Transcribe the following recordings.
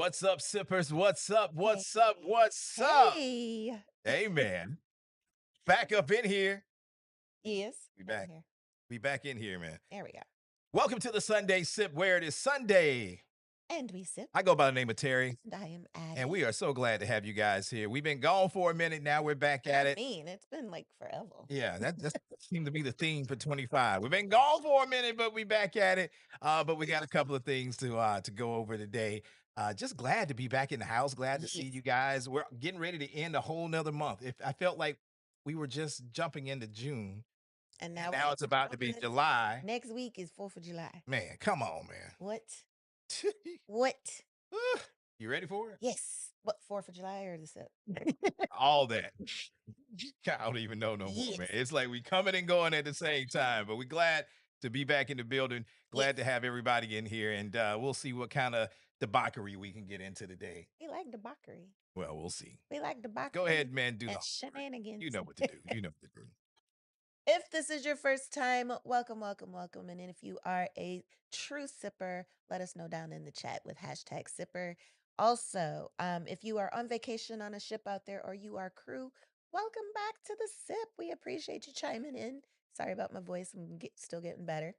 What's up, sippers? What's up? What's up? What's up? Hey. Hey, man. Back up in here. Yes. We back. Here. We back in here, man. There we go. Welcome to the Sunday Sip, where it is Sunday. And we sip. I go by the name of Terry. And I am Addy. And we are so glad to have you guys here. We've been gone for a minute. Now we're back at it. It's been like forever. Yeah, that seemed to be the theme for 25. We've been gone for a minute, but we back at it. But we got a couple of things to go over today. Just glad to be back in the house. Glad to see you guys. We're getting ready to end a whole nother month. If I felt like we were just jumping into June. And now it's about to be July. Next week is 4th of July. Man, come on, man. What? What? You ready for it? Yes. What, 4th of July or the sip? All that. I don't even know no more, man. It's like we coming and going at the same time, but we're glad to be back in the building. Glad to have everybody in here, and we'll see what kind of debauchery we can get into today. We like debauchery. Well, we'll see. We like debauchery. Go ahead, man. Do the shenanigans. You know what to do. You know what to do. If this is your first time, welcome, welcome, welcome. And if you are a true sipper, let us know down in the chat with hashtag sipper. Also, if you are on vacation on a ship out there or you are crew, welcome back to the sip. We appreciate you chiming in. Sorry about my voice. I'm still getting better.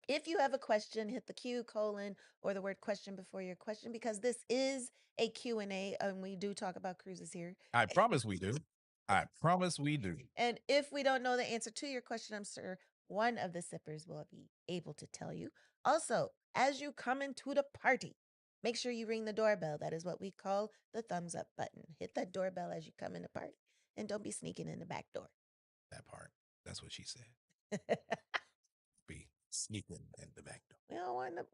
If you have a question, hit the Q, colon, or the word question before your question, because this is a Q&A, and we do talk about cruises here. I promise we do. I promise we do. And if we don't know the answer to your question, I'm sure one of the sippers will be able to tell you. Also, as you come into the party, make sure you ring the doorbell. That is what we call the thumbs up button. Hit that doorbell as you come in the party. And don't be sneaking in the back door. That part. That's what she said. Be sneaking in the back door.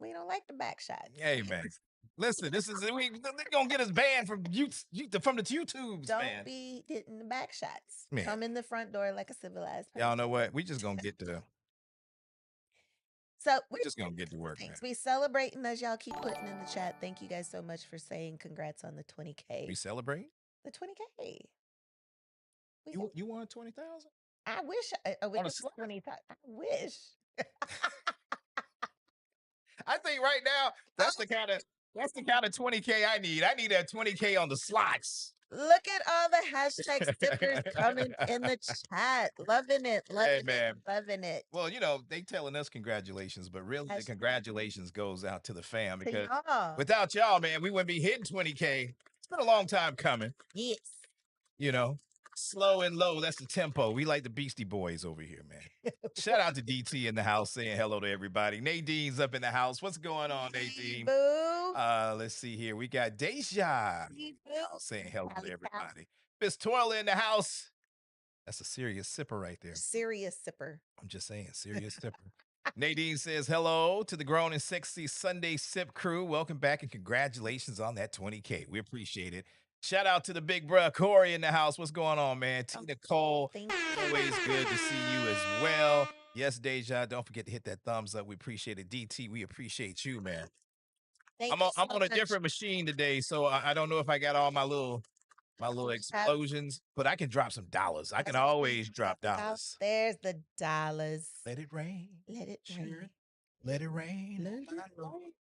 We don't like the back shots. Hey, man. Listen, they're gonna get us banned from the YouTubes. Don't be getting the back shots. Man. Come in the front door like a civilized person. Y'all know what? We just gonna get to. So we're just gonna get to work. Thanks. We celebrating as y'all keep putting in the chat. Thank you guys so much for saying congrats on the 20K. We celebrate the 20K. You won 20,000? I wish. I wish 20,000. I wish. I think right now that's the kind of 20K I need. I need that 20K on the slots. Look at all the hashtag stickers coming in the chat. Loving it. Loving it. Well, they telling us congratulations, but really the congratulations goes out to the fam, because without y'all, man, we wouldn't be hitting 20K. It's been a long time coming. Yes. Slow and low. That's the tempo. We like the Beastie Boys over here, man. Shout out to DT in the house saying hello to everybody. Nadine's up in the house. What's going on, Nadine? Let's see here. We got Deja saying hello to everybody. Miss Toiler in the house. That's a serious sipper right there. Serious sipper. I'm just saying, serious sipper. Nadine says hello to the grown and sexy Sunday Sip crew. Welcome back and congratulations on that 20K. We appreciate it. Shout out to the big bruh, Corey in the house. What's going on, man? Tina Cole, always good to see you as well. Yes, Deja, don't forget to hit that thumbs up. We appreciate it. DT, we appreciate you, man. I'm on a different machine today, so I don't know if I got all my little explosions, but I can drop some dollars. I can always drop dollars. There's the dollars. Let it rain. Let it rain. Let it rain. Let it rain.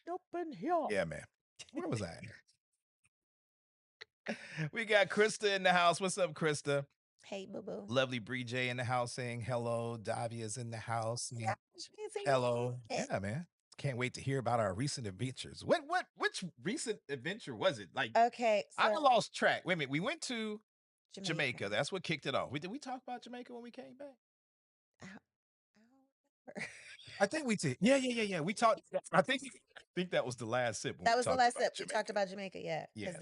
Open here. Yeah, man. Where was I? We got Krista in the house. What's up, Krista? Hey, boo-boo. Lovely Bree J in the house saying hello. Davia's in the house. Yeah. Hello. Yeah, man. Can't wait to hear about our recent adventures. Which recent adventure was it? Okay. So I lost track. Wait a minute. We went to Jamaica. That's what kicked it off. Did we talk about Jamaica when we came back? I don't remember. I think we did. Yeah. We talked. I think that was the last sip. That was the last sip. We talked about Jamaica. Yeah. Yeah.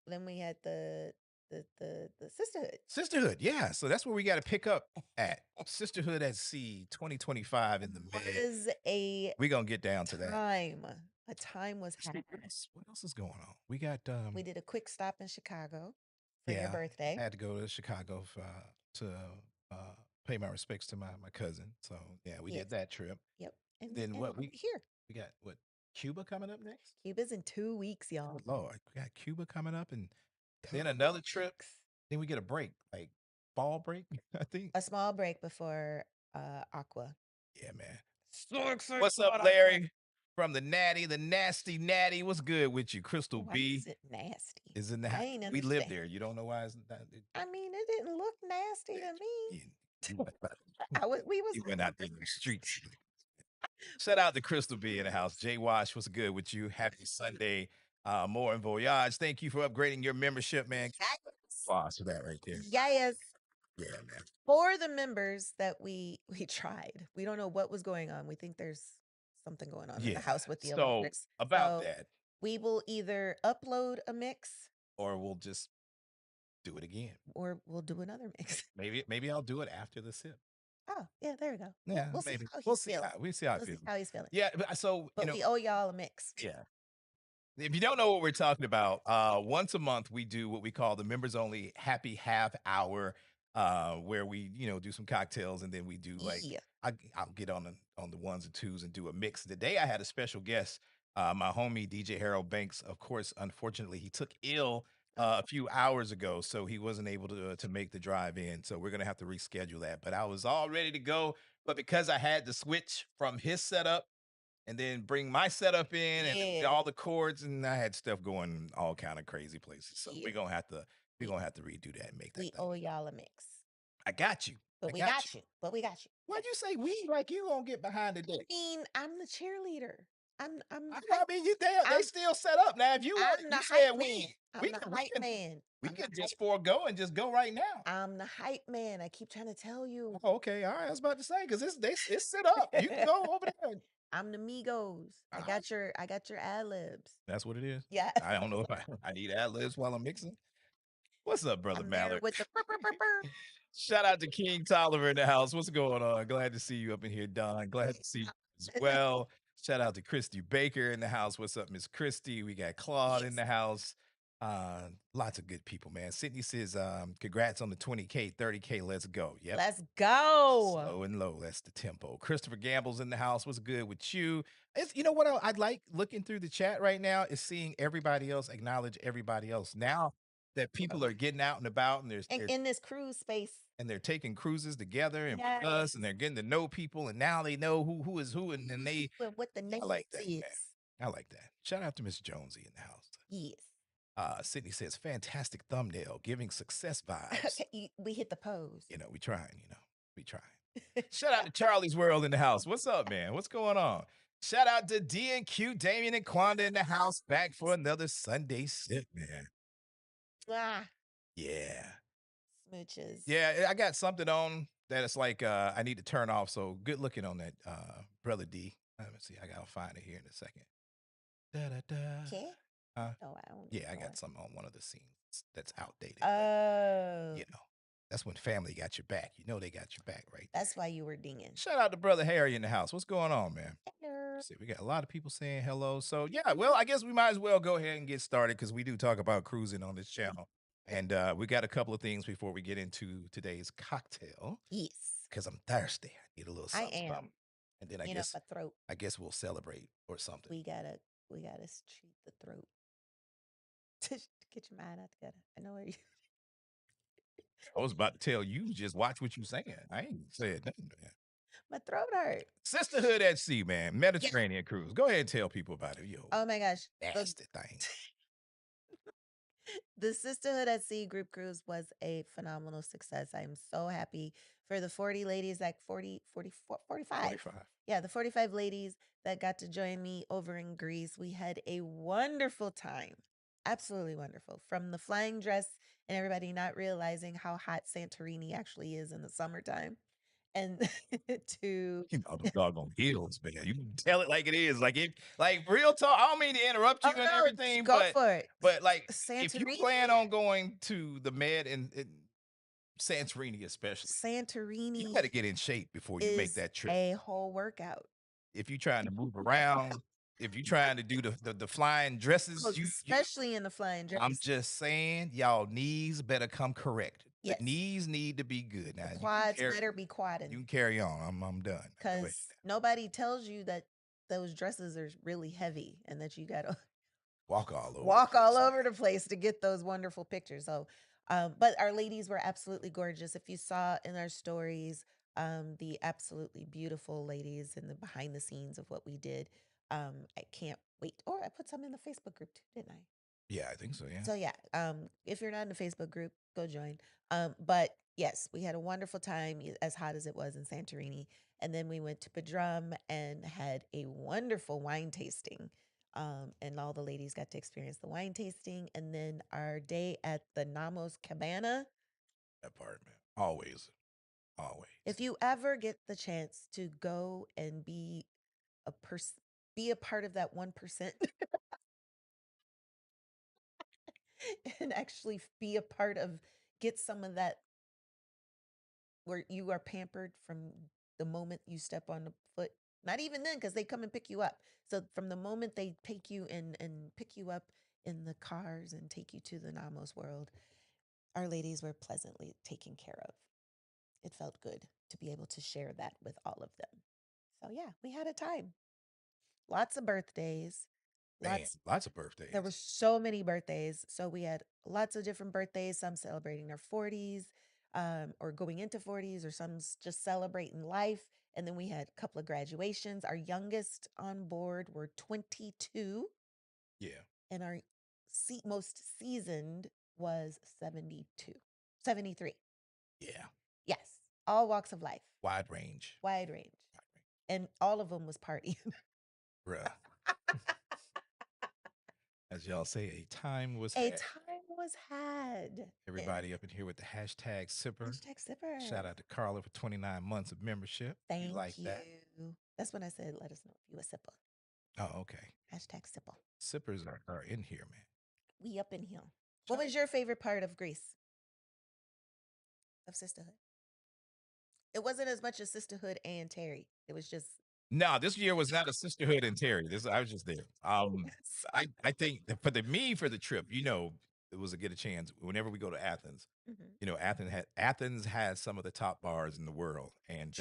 Then we had the Sisterhood. Sisterhood. Yeah. So that's where we got to pick up at. Sisterhood at Sea 2025 in the Med. We're going to get down to that. A time was had. What else is going on? We got. We did a quick stop in Chicago for your birthday. I had to go to Chicago to pay my respects to my cousin. So yeah, we did that trip. Yep. And then what we here? We got what? Cuba coming up next? Cuba's in 2 weeks, y'all. Oh, Lord, we got Cuba coming up, and then another trip. Then we get a break, like fall break, I think. A small break before Aqua. Yeah, man. So excited. What's up, Larry from the nasty natty. What's good with you? Crystal Why B is it nasty? is in the I house. ain't We live understand. there. You don't know why it's not. I mean, it didn't look nasty to You, me. you went, We was you went out there in the streets. Shout out to Crystal B in the house. Jay Wash, what's good with you? Happy Sunday. More and Voyage. Thank you for upgrading your membership, man. Applause for that right there. yes. Yeah, man. For the members that we tried, we don't know what was going on. We think there's something going on in the Yeah. house with the So electrics. about So that, we will either upload a mix or we'll just do it again. or we'll do another mix. Maybe I'll do it after the sip. Oh, yeah, there we go. Yeah, We'll see maybe how we'll he's see. feeling. We'll see how I We'll feel. see how he's feeling. Yeah, so But we owe y'all a mix. yeah. If you don't know what we're talking about, once a month we do what we call the members only happy half hour, where we do some cocktails and then we do like Yeah. I'll get on the ones and twos and do a mix. Today I had a special guest, my homie DJ Harold Banks. Of course, unfortunately, he took ill a few hours ago, so he wasn't able to make the drive in. So we're gonna have to reschedule that. But I was all ready to go, but because I had to switch from his setup and then bring my setup in and Yeah. all the chords, and I had stuff going all kind of crazy places. So Yeah. we're gonna have to redo that and make that We thing. owe y'all a mix. I got you. But I we got you. But we got you. Why'd you say we like you gonna get behind the I deck? mean, I'm the cheerleader. I'm I mean, they I'm- still set up now. If you want, I'm you the said hype man. I'm we the can hype man. we I'm the can just hype- forego and just go right now. I'm the hype man. I keep trying to tell you. Oh, okay, all right. I was about to say because it's set up. You can go over there. I'm the Migos. I got your ad libs. That's what it is. Yeah. I don't know if I need ad libs while I'm mixing. What's up, brother I'm there Mallard? with the Shout out to King Tolliver in the house. What's going on? Glad to see you up in here, Don. Glad to see you as well. Shout out to Christy Baker in the house. What's up, Miss Christy? We got Claude in the house. Lots of good people, man. Sydney says, congrats on the 20K, 30K. Let's go. Yep. Let's go. Slow and low. That's the tempo. Christopher Gamble's in the house. What's good with you? You know what I'd like looking through the chat right now is seeing everybody else acknowledge everybody else. Now that people are getting out and about and And in this cruise space. and they're taking cruises together and with us and they're getting to know people and now they know who is who and then they What the name I like that, is. man. I like that. Shout out to Miss Jonesy in the house. Yes. Sydney says fantastic thumbnail, giving success vibes. We hit the pose. We trying, we trying. Shout out to Charlie's World in the house. What's up, man? What's going on? Shout out to D and Q, Damien and Quanda in the house, back for another Sunday sip, man. Ah. Yeah. Smooches. Yeah, I got something on that it's like I need to turn off. So good looking on that, brother D. Let me see. I gotta find it here in a second. Da da da. Okay. Oh, I don't. Yeah, I got something on one of the scenes that's outdated. Oh. That's when family got your back. They got your back, right? That's why you were dinging. Shout out to brother Harry in the house. What's going on, man? Hello. See, we got a lot of people saying hello. So yeah, well, I guess we might as well go ahead and get started because we do talk about cruising on this channel. And we got a couple of things before we get into today's cocktail. Yes. Because I'm thirsty. I need a little something. I am. Something. And then my throat. I guess we'll celebrate or something. We gotta treat the throat. To get your mind out together. I know where you. I was about to tell you, just watch what you're saying. I ain't said nothing, man. My throat hurt. Sisterhood at Sea, man. Mediterranean cruise. Go ahead and tell people about it. Yo. Oh my gosh. Nasty thing. The Sisterhood at Sea group cruise was a phenomenal success. I am so happy for the 40 ladies, like 45. 45. Yeah, the 45 ladies that got to join me over in Greece. We had a wonderful time. Absolutely wonderful. From the flying dress and everybody not realizing how hot Santorini actually is in the summertime. And to The doggone heels, man. You can tell it like it is. Like real talk. I don't mean to interrupt you and everything, go for it. But like Santorini? if you plan on going to the Med and Santorini especially, Santorini, you got to get in shape before you make that trip. A whole workout. If you're trying to move around, if you're trying to do the flying dresses, especially in the flying dress. I'm just saying, y'all knees better come correct. Yes. The knees need to be good. Now, the quads better be quadding. You can carry on. I'm done. Because nobody tells you that those dresses are really heavy and that you got to walk all over the place to get those wonderful pictures. So, but our ladies were absolutely gorgeous. If you saw in our stories, the absolutely beautiful ladies in the behind the scenes of what we did, I can't wait. Or I put some in the Facebook group too, didn't I? Yeah, I think so. Yeah. So yeah, if you're not in the Facebook group, go join. But yes, we had a wonderful time, as hot as it was in Santorini, and then we went to Padrum and had a wonderful wine tasting. And all the ladies got to experience the wine tasting, and then our day at the Namos Cabana. Apartment. Always. Always. If you ever get the chance to go and be be a part of that 1%, and actually be a part of, get some of that, where you are pampered from the moment you step on the foot. Not even then, because they come and pick you up. So from the moment they take you and pick you up in the cars and take you to the Namos world, our ladies were pleasantly taken care of. It felt good to be able to share that with all of them. So yeah, we had a time. Lots of birthdays. Man, lots of birthdays. There were so many birthdays. So we had lots of different birthdays, some celebrating their 40s, or going into 40s, or some just celebrating life. And then we had a couple of graduations. Our youngest on board were 22. Yeah. And our most seasoned was 72, 73. Yeah. Yes. All walks of life. Wide range. Wide range. And all of them was partying. Bruh. As y'all say, a time was A had. time was had. Everybody up in here with the hashtag Sipper. Hashtag Sipper. Shout out to Carla for 29 months of membership. Thank we like you. that. That's when I said, let us know if you a sipper. Oh, okay. Hashtag sipper. Sippers are in here, man. We up in here. What was your favorite part of Greece? Of Sisterhood? It wasn't as much as Sisterhood and Terry. It was just. No, this year was not a Sisterhood and Terry. I was just there. I think that for the trip, it was a get a chance. Whenever we go to Athens, Athens has some of the top bars in the world, and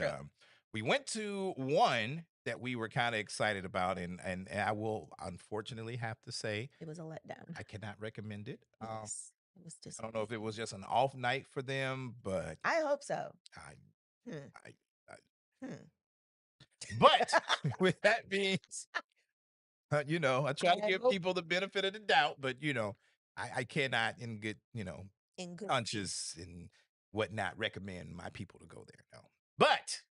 we went to one that we were kind of excited about, and I will unfortunately have to say it was a letdown. I cannot recommend it. Yes, it was I don't know if it was just an off night for them, but I hope so. But with that being, I try to give people the benefit of the doubt, but I cannot in good conscience and whatnot recommend my people to go there. No, but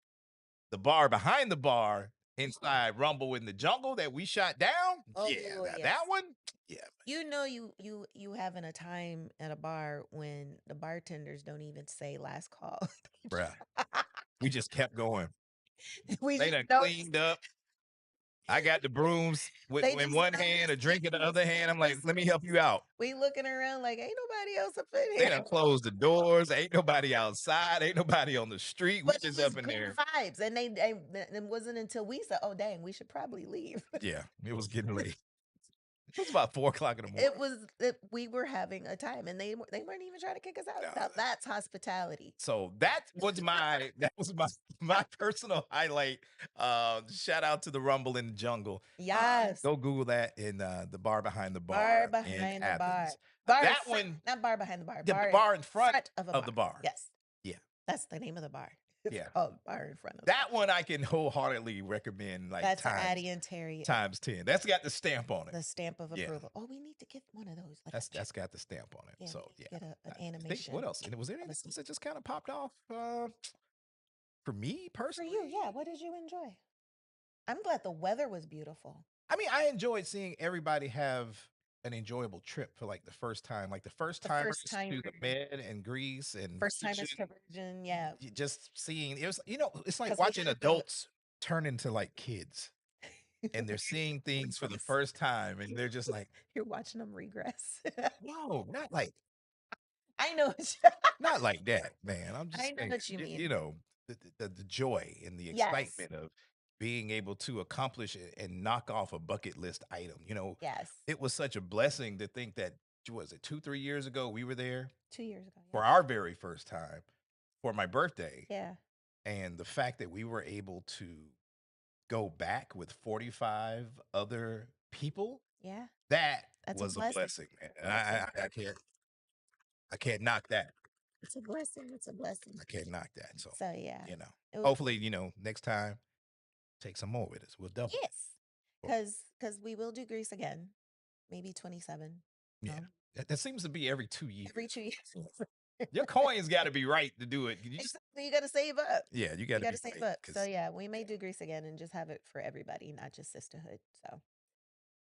the bar behind the bar inside Rumble in the Jungle that we shot down, that one, yeah. You having a time at a bar when the bartenders don't even say last call. Bruh. We just kept going. They done cleaned up. I got the brooms in one hand, a drink in the other hand. I'm like, let me help you out. We looking around like, ain't nobody else up in here. They done closed the doors. Ain't nobody outside. Ain't nobody on the street. But we just up in there. Vibes. And it wasn't until we said, oh, dang, we should probably leave. Yeah, it was getting late. It was about 4 o'clock in the morning. We were having a time, and they weren't even trying to kick us out. Now, that's hospitality. So that was my personal highlight. Shout out to the Rumble in the Jungle. Yes. Go Google that in the bar behind the bar. Bar behind the bar. That one, not bar behind the bar. The bar in front of the bar. Yes. Yeah. That's the name of the bar. Yeah. Oh, bar in front of that one I can wholeheartedly recommend. Like that's Addy and Terry times 10. That's got the stamp on it. The stamp of approval. Oh, we need to get one of those. Like that's got the stamp on it. Yeah, so yeah, get an animation. What else? And was there anything else that just kind of popped off for me personally? For you, yeah. What did you enjoy? I'm glad the weather was beautiful. I mean, I enjoyed seeing everybody have an enjoyable trip for like the first time, to the Med and Greece and first time Virgin, yeah. Just seeing it was, it's like watching adults turn into like kids, and they're seeing things for the first time, and they're just like, you're watching them regress. No, not like. I know, not like that, man. I'm just I know what you mean. The joy and the excitement of being able to accomplish it and knock off a bucket list item. Yes. It was such a blessing to think that, was it 2-3 years ago we were there? 2 years ago. For our very first time for my birthday. Yeah. And the fact that we were able to go back with 45 other people. Yeah. That's was a blessing, man. And I can't knock that. It's a blessing. It's a blessing. I can't knock that. So yeah. Hopefully, next time take some more with us. We'll double. Yes. Because we will do Greece again, maybe 27. Yeah. No, That seems to be every 2 years. every 2 years. Your coins got to be right to do it. You just, Exactly, you got to save up. yeah, you You got to got be to save right. up. So 'Cause yeah, we may do Greece again and just have it for everybody, not just Sisterhood. So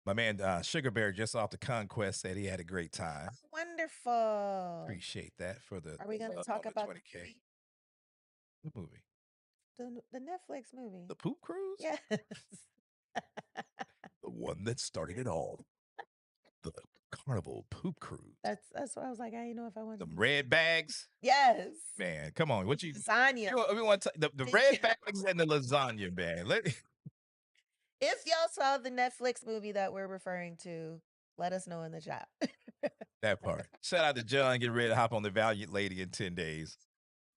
my man Sugar Bear just off the Conquest said he had a great time. wonderful. Appreciate that for the Are we going to love talk on the about 20K. The movie, the Netflix movie? the Poop Cruise, Yes. the one that started it all, the Carnival Poop Cruise. That's why I was like, I didn't know if I wanted The to. red bags, Yes. man. Come on, what you? Lasagna. We want the red bags and the lasagna, man. If y'all saw the Netflix movie that we're referring to, let us know in the chat. That part. Shout out to John. Get ready to hop on the Valiant Lady in 10 days.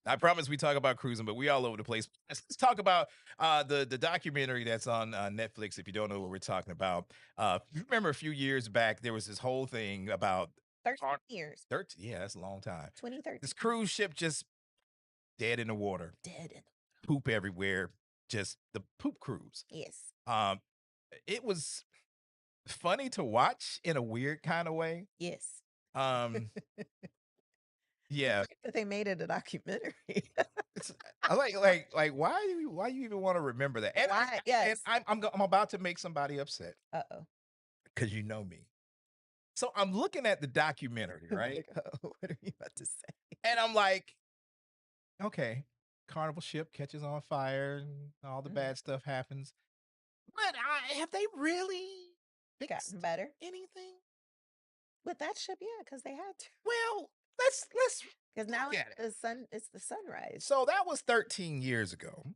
I promise we talk about cruising, but we all over the place. Let's talk about the documentary that's on Netflix. If you don't know what we're talking about, you remember a few years back there was this whole thing about 13 years. 13. Yeah, that's a long time. 2013. This cruise ship just dead in the water, Dead in poop everywhere. Just the poop cruise. Yes. It was funny to watch in a weird kind of way. Yes. Um, yeah. That they made it a documentary. It's I like why you even want to remember that? And Why? and Yes. I'm about to make somebody upset Uh-oh. because you know me. So I'm looking at the documentary, right? Like, oh, what are you about to say? And I'm like, okay, Carnival ship catches on fire and all the bad stuff happens. But have they really fixed Gotten better anything? with that ship, yeah, because they had to. Well, let's Because now look at it. it's the sunrise. So that was 13 years ago.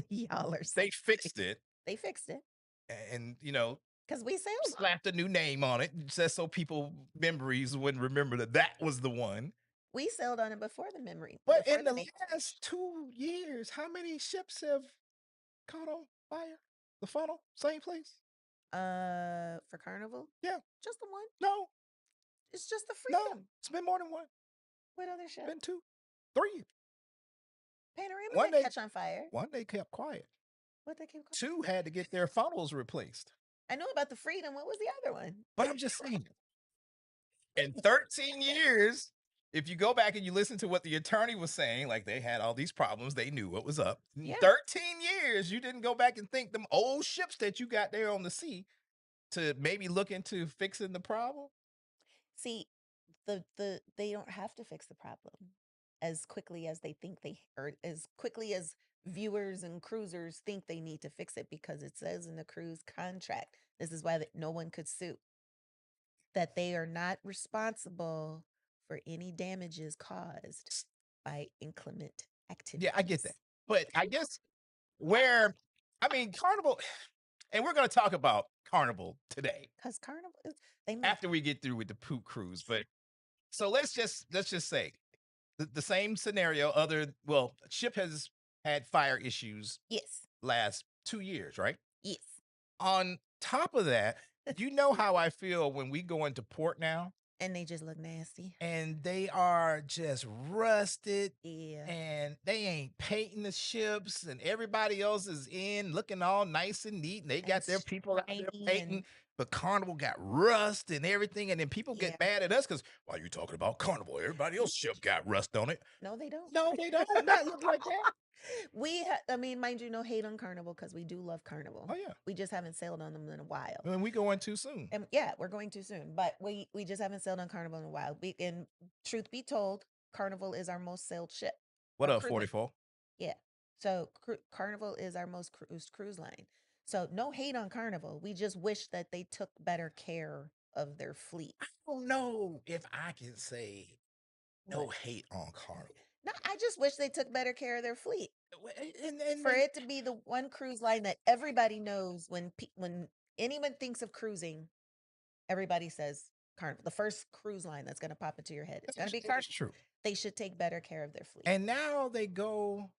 Y'all are They fixed it, They fixed it and because we sailed. slapped a new name on it just so people memories wouldn't remember that was the one. We sailed on it before the memory. But before in the name last 2 years, how many ships have caught on fire? The funnel, same place. for Carnival, Yeah, just the one. no, It's just the no, Freedom. it's been more than one. What other ship? Been 2, 3. Panorama One didn't day, catch on fire. one day kept quiet. What they keep calling? 2 had to get their funnels replaced. I know about the Freedom. What was the other one? But I'm just saying, in 13 years, if you go back and you listen to what the attorney was saying, like they had all these problems, they knew what was up. In Yeah. 13 years, you didn't go back and think them old ships that you got there on the sea to maybe look into fixing the problem. See, they don't have to fix the problem as quickly as they think or as quickly as viewers and cruisers think they need to fix it, because it says in the cruise contract, this is why no one could sue, that they are not responsible for any damages caused by inclement activities. Yeah, I get that. But I guess Carnival, and we're going to talk about Carnival today Because Carnival, they make after we get through with the poop cruise. But so let's just say the same scenario. Ship has had fire issues yes, last 2 years, right? yes, On top of that, you know how I feel when we go into port now and they just look nasty. and they are just rusted Yeah, and they ain't painting the ships and everybody else is in looking all nice and neat and they got their people out there shiny painting. and- But Carnival got rust and everything, and then people Yeah. get mad at us because why are you talking about Carnival? Everybody else's ship got rust on it. No, they don't. No, they don't. Not look like that. Mind you, no hate on Carnival, because we do love Carnival. Oh yeah, We just haven't sailed on them in a while. and we going too soon. And yeah, we're going too soon, but we just haven't sailed on Carnival in a while. And truth be told, Carnival is our most sailed ship. What or up, cruise. 44? Yeah. So Carnival is our most cruise line. So no hate on Carnival. We just wish that they took better care of their fleet. I don't know if I can say no What? hate on Carnival. No, I just wish they took better care of their fleet. And For it to be the one cruise line that everybody knows, when anyone thinks of cruising, everybody says Carnival. The first cruise line that's going to pop into your head, it's going to be Carnival. That's true. They should take better care of their fleet. And now they go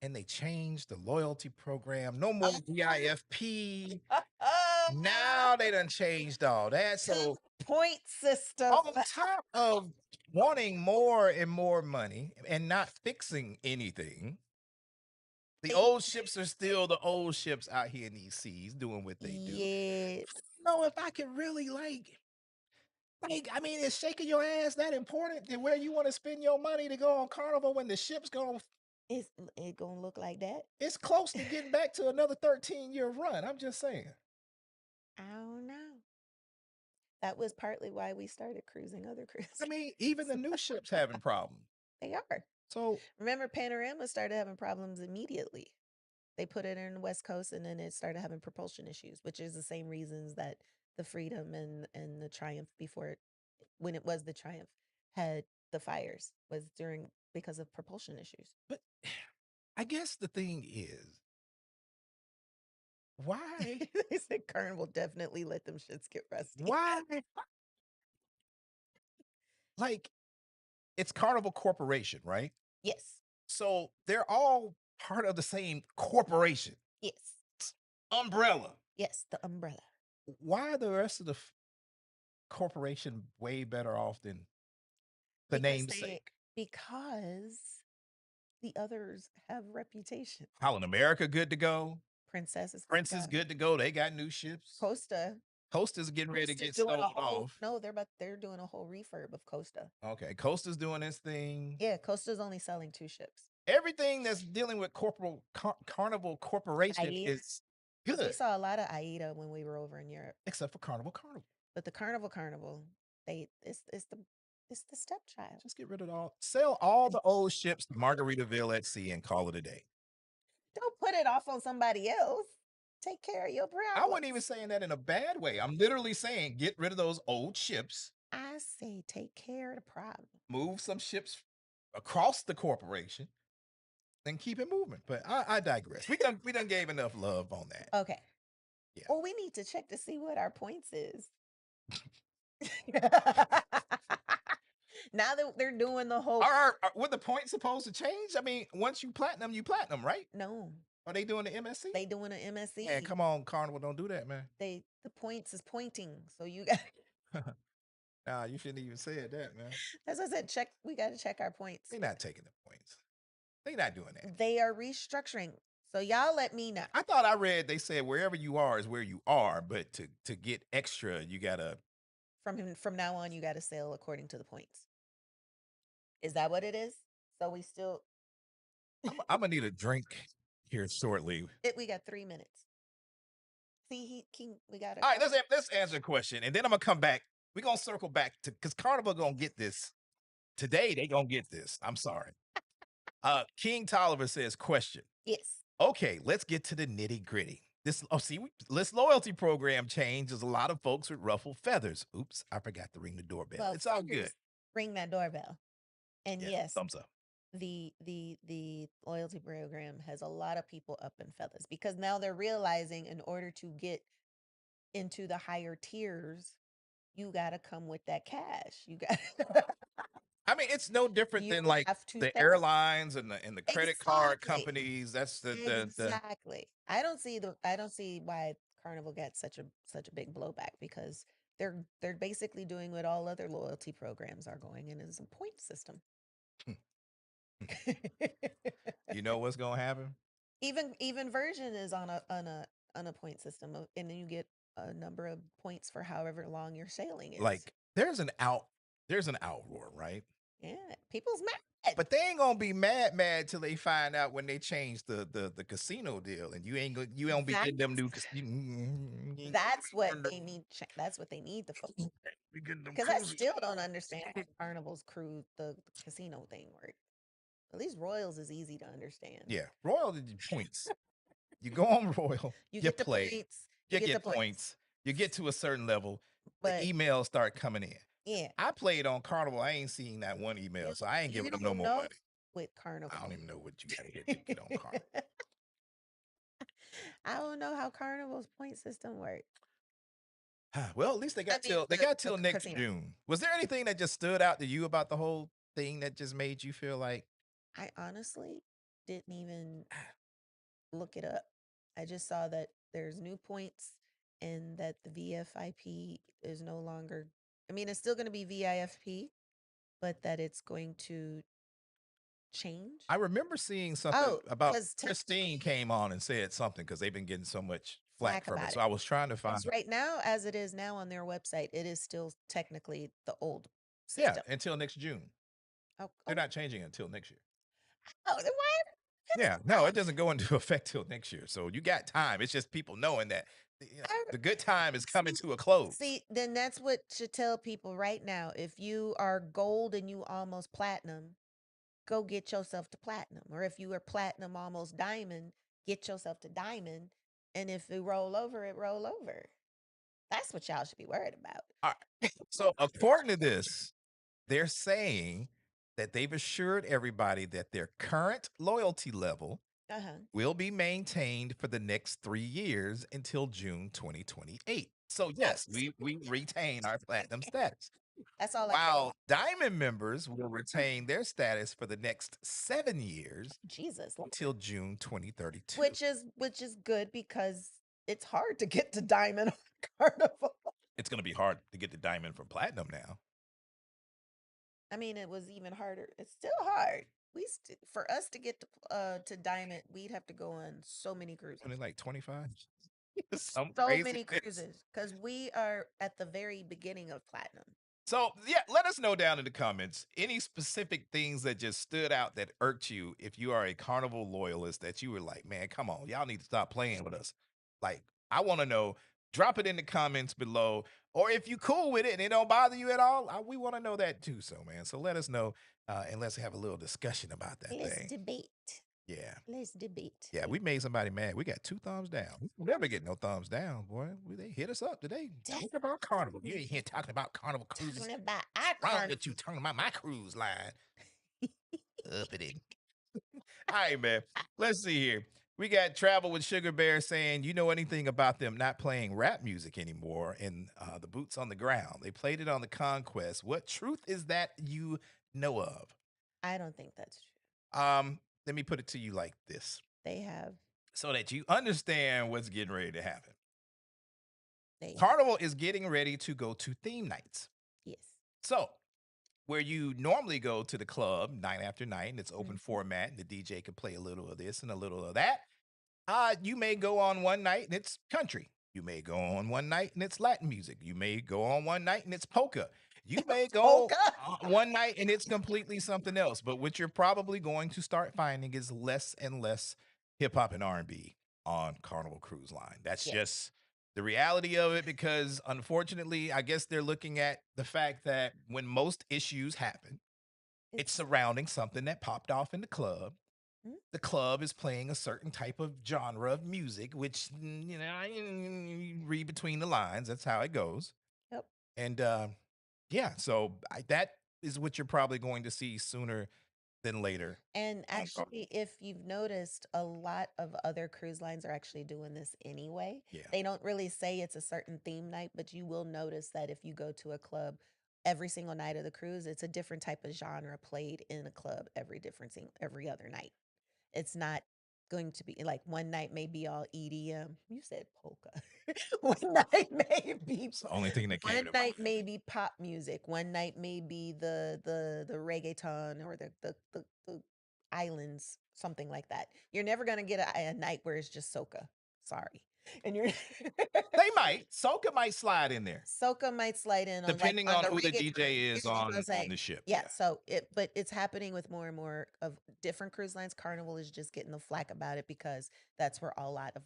and they change the loyalty program. No more DIFP. Now they done changed all that. So point system. on top of wanting more and more money and not fixing anything, The old ships are still the old ships out here in these seas doing what they do. Yes. I don't know if I can really like, I mean, is shaking your ass that important than where you want to spend your money to go on Carnival when the ship's going? It gonna look like that. It's close to getting back to another 13-year run. I'm just saying. I don't know. That was partly why we started cruising other cruises. I mean, even the new ships having problems. They are. So Remember, Panorama started having problems immediately. They put it in the West Coast, and then it started having propulsion issues, which is the same reasons that the Freedom and the Triumph before it, when it was the Triumph, had the fires was during because of propulsion issues. but I guess the thing is, why? They said Carnival definitely let them shits get rusty. Why? Like, it's Carnival Corporation, right? Yes. So they're all part of the same corporation Yes. umbrella. Yes. The umbrella. Why are the rest of the corporation way better off than the namesake? Because the others have reputation. Holland America good to go. Princess is Prince is good to go. They got new ships. Costa. Costa's getting ready to get doing sold a whole, off. No, they're doing a whole refurb of Costa. Okay, Costa's doing this thing. Yeah, Costa's only selling 2 ships. Everything that's dealing with Carnival Corporation AIDA. is We good, saw a lot of AIDA when we were over in Europe, except for Carnival. but the Carnival, it's the stepchild. Just get rid of sell all the old ships to Margaritaville at sea and call it a day. Don't put it off on somebody else. Take care of your problems. I wasn't even saying that in a bad way. I'm literally saying get rid of those old ships. I say take care of the problem. Move some ships across the corporation and keep it moving. But I digress. We done gave enough love on that. Okay. Yeah. Well, we need to check to see what our points is. Now that they're doing the whole Were the points supposed to change? I mean, once you platinum, right? No. Are they doing the MSC? They doing an MSC. Man, come on, Carnival, don't do that, man. The points is pointing, so you got. Nah, you shouldn't even say that, man. As I said, we got to check our points. They're not taking the points. They're not doing that. They are restructuring. So y'all let me know. I thought I read they said wherever you are is where you are, but to get extra, you gotta from now on you gotta sell according to the points. Is that what it is? So we still I'm gonna need a drink here shortly. We got 3 minutes. See, we got it. All right, let's answer a question, and then I'm gonna come back. We're gonna circle back to because Carnival gonna get this. Today they gonna get this. I'm sorry. King Tolliver says, question. Yes. Okay, let's get to the nitty-gritty. This loyalty program changes a lot of folks with ruffled feathers. Oops, I forgot to ring the doorbell. Well, it's all good. Ring that doorbell. And Yeah, yes, thumbs up. The loyalty program has a lot of people up in feathers because now they're realizing in order to get into the higher tiers, you got to come with that cash. You got. I mean, it's no different You than like have to the spend- airlines and the credit card Exactly. companies. That's the Exactly. I don't see why Carnival gets such a big blowback because they're basically doing what all other loyalty programs are going in is a point system. You know what's gonna happen? Even Virgin is on a point system, and then you get a number of points for however long your sailing is. Like there's an outroar, right? Yeah, people's mad, but they ain't gonna be mad till they find out when they change the casino deal, and you don't be getting them new. That's what they need. That's what they need to focus. Because I still don't understand how Carnival's crew the casino thing work. At least Royals is easy to understand. Yeah, Royal points. You go on Royal, you get the play, points, you get points. You get to a certain level, but the emails start coming in. Yeah, I played on Carnival. I ain't seen that one email, so I ain't giving them no more money. With Carnival, I don't even know what you got to get on Carnival. I don't know how Carnival's point system works. Well, at least they got till next June. Was there anything that just stood out to you about the whole thing that just made you feel like? I honestly didn't even look it up. I just saw that there's new points and that the VFIP is no longer. I mean, it's still going to be VIFP, but that it's going to change? I remember seeing something Oh, about because Christine came on and said something because they've been getting so much flack flack from it. about So it. I was trying to find Because right now, as it is now on their website, it is still technically the old yeah, system. until next June. Oh, They're oh, not changing until next year. oh, then why? Yeah, no, it doesn't go into effect till next year. So you got time. It's just people knowing that the good time is coming to a close. See, then that's what should tell people right now. If you are gold and you almost platinum, go get yourself to platinum. Or if you are platinum almost diamond, get yourself to diamond. And if it roll over, it roll over. That's what y'all should be worried about. All right. So according to this, they're saying that they've assured everybody that their current loyalty level Uh-huh. will be maintained for the next 3 years until June 2028. So yes, we retain our platinum status. That's all I While diamond members will retain their status for the next 7 years Jesus. until June 2032. Which is good because it's hard to get to diamond on Carnival. It's going to be hard to get the diamond from platinum now. I mean, it was even harder. It's still hard. For us to get to diamond, we'd have to go on so many cruises. Only like 25. Some So crazy many cruises because we are at the very beginning of platinum. So yeah, let us know down in the comments any specific things that just stood out that irked you if you are a Carnival loyalist that you were like, man, come on, y'all need to stop playing with us. Like, I want to know. Drop it in the comments below, or if you cool with it and it don't bother you at all, we want to know that too. So man, so let us know and let's have a little discussion about that Let's thing. debate. Yeah. Let's debate. Yeah, we made somebody mad. We got 2 thumbs down. We'll never get no thumbs down, boy. They hit us up today. Talking about Carnival. You ain't here talking about Carnival cruises. Talking about our Wrong Carnival. with you talking about my cruise line. Uppity. All right, man. Let's see here. We got Travel with Sugar Bear saying, you know anything about them not playing rap music anymore in the Boots on the Ground? They played it on the Conquest. What truth is that you know of? I don't think that's true. Let me put it to you like this. They have. So that you understand what's getting ready to happen. They Carnival is getting ready to go to theme nights. Yes. So where you normally go to the club night after night and it's open format and the DJ can play a little of this and a little of that. You may go on one night and it's country. You may go on one night and it's Latin music. You may go on one night and it's polka. You may go one night and it's completely something else. But what you're probably going to start finding is less and less hip hop and R&B on Carnival Cruise Line. That's just the reality of it because unfortunately, I guess they're looking at the fact that when most issues happen, it's surrounding something that popped off in the club. The club is playing a certain type of genre of music, which, you know, you read between the lines. That's how it goes. Yep. And yeah, so that is what you're probably going to see sooner than later. And actually, if you've noticed, a lot of other cruise lines are actually doing this anyway. Yeah. They don't really say it's a certain theme night, but you will notice that if you go to a club every single night of the cruise, it's a different type of genre played in a club every other night. It's not going to be like one night may be all EDM. You said polka. One night may be It's the only thing that came one to night mind. may be pop music. One night may be the reggaeton or the islands, something like that. You're never gonna get a night where it's just soca. Sorry. And you're They might. Soca might slide in there. Soca might slide in Depending on who the reggae cruise, DJ is you know what I'm on saying? the ship. Yeah, so but it's happening with more and more of different cruise lines. Carnival is just getting the flack about it because that's where a lot of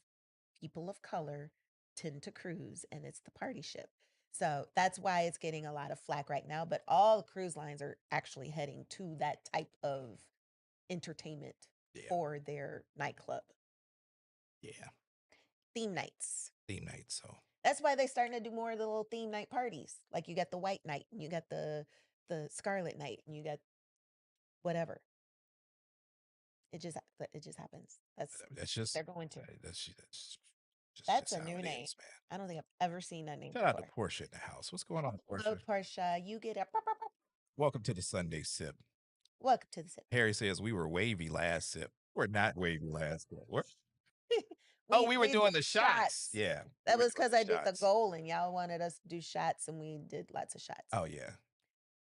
people of color tend to cruise and it's the party ship. So that's why it's getting a lot of flack right now. But all cruise lines are actually heading to that type of entertainment for their nightclub. Yeah. Theme nights. Theme nights. So that's why they're starting to do more of the little theme night parties. Like you got the white night and you got the scarlet night and you got whatever. It just happens. that's just they're going to. That's a new name. is, man. I don't think I've ever seen that name Shout out to before. Portia in the house. What's going on, Portia? Hello, Portia. You get a. Welcome to the Sunday sip. Welcome to the sip. Harry says we were wavy last sip. We're not wavy last sip. We were we doing did the shots. Yeah. That was because I did the goal and y'all wanted us to do shots and we did lots of shots. Oh, yeah.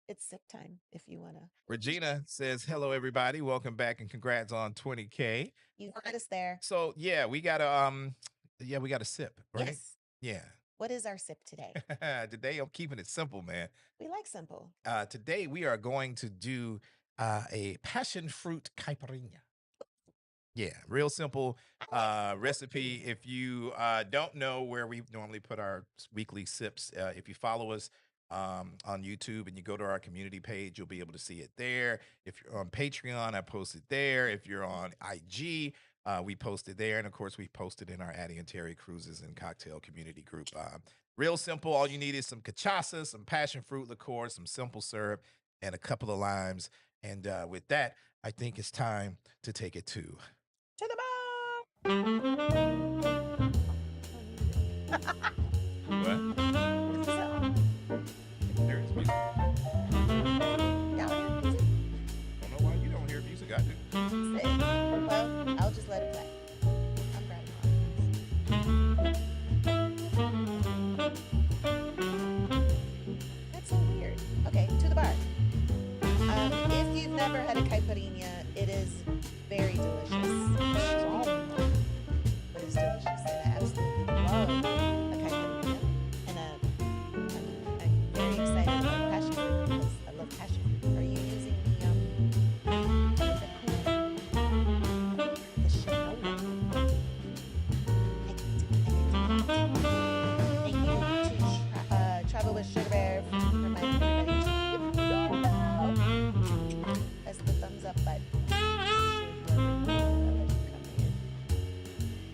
It's sip time if you want to. Regina says, hello, everybody. Welcome back and congrats on 20K. You got us there. So yeah, we got a sip, right? Yes. Yeah. What is our sip today? Today I'm keeping it simple, man. We like simple. Today we are going to do a passion fruit caipirinha. Yeah, real simple recipe. If you don't know where we normally put our weekly sips, if you follow us on YouTube and you go to our community page, you'll be able to see it there. If you're on Patreon, I post it there. If you're on IG, we post it there. And of course, we post it in our Addy and Terry Cruises and Cocktail Community Group. Real simple. All you need is some cachaça, some passion fruit liqueur, some simple syrup, and a couple of limes. And with that, I think it's time to take it to the bar. what? There is music. Y'all hear music? I don't know why you don't hear music. I do. Well, I'll just let it play. I'm grabbing on. That's so weird. Okay, to the bar. If you've never had a caipirinha, it is very delicious. Strong, but it's delicious. And I absolutely love a caipirinha. And I'm very excited about passion fruit because I love passion fruit. Are you using the shinola? Thank you to Travel with Sugar Bear for reminding everybody to press the thumbs up button.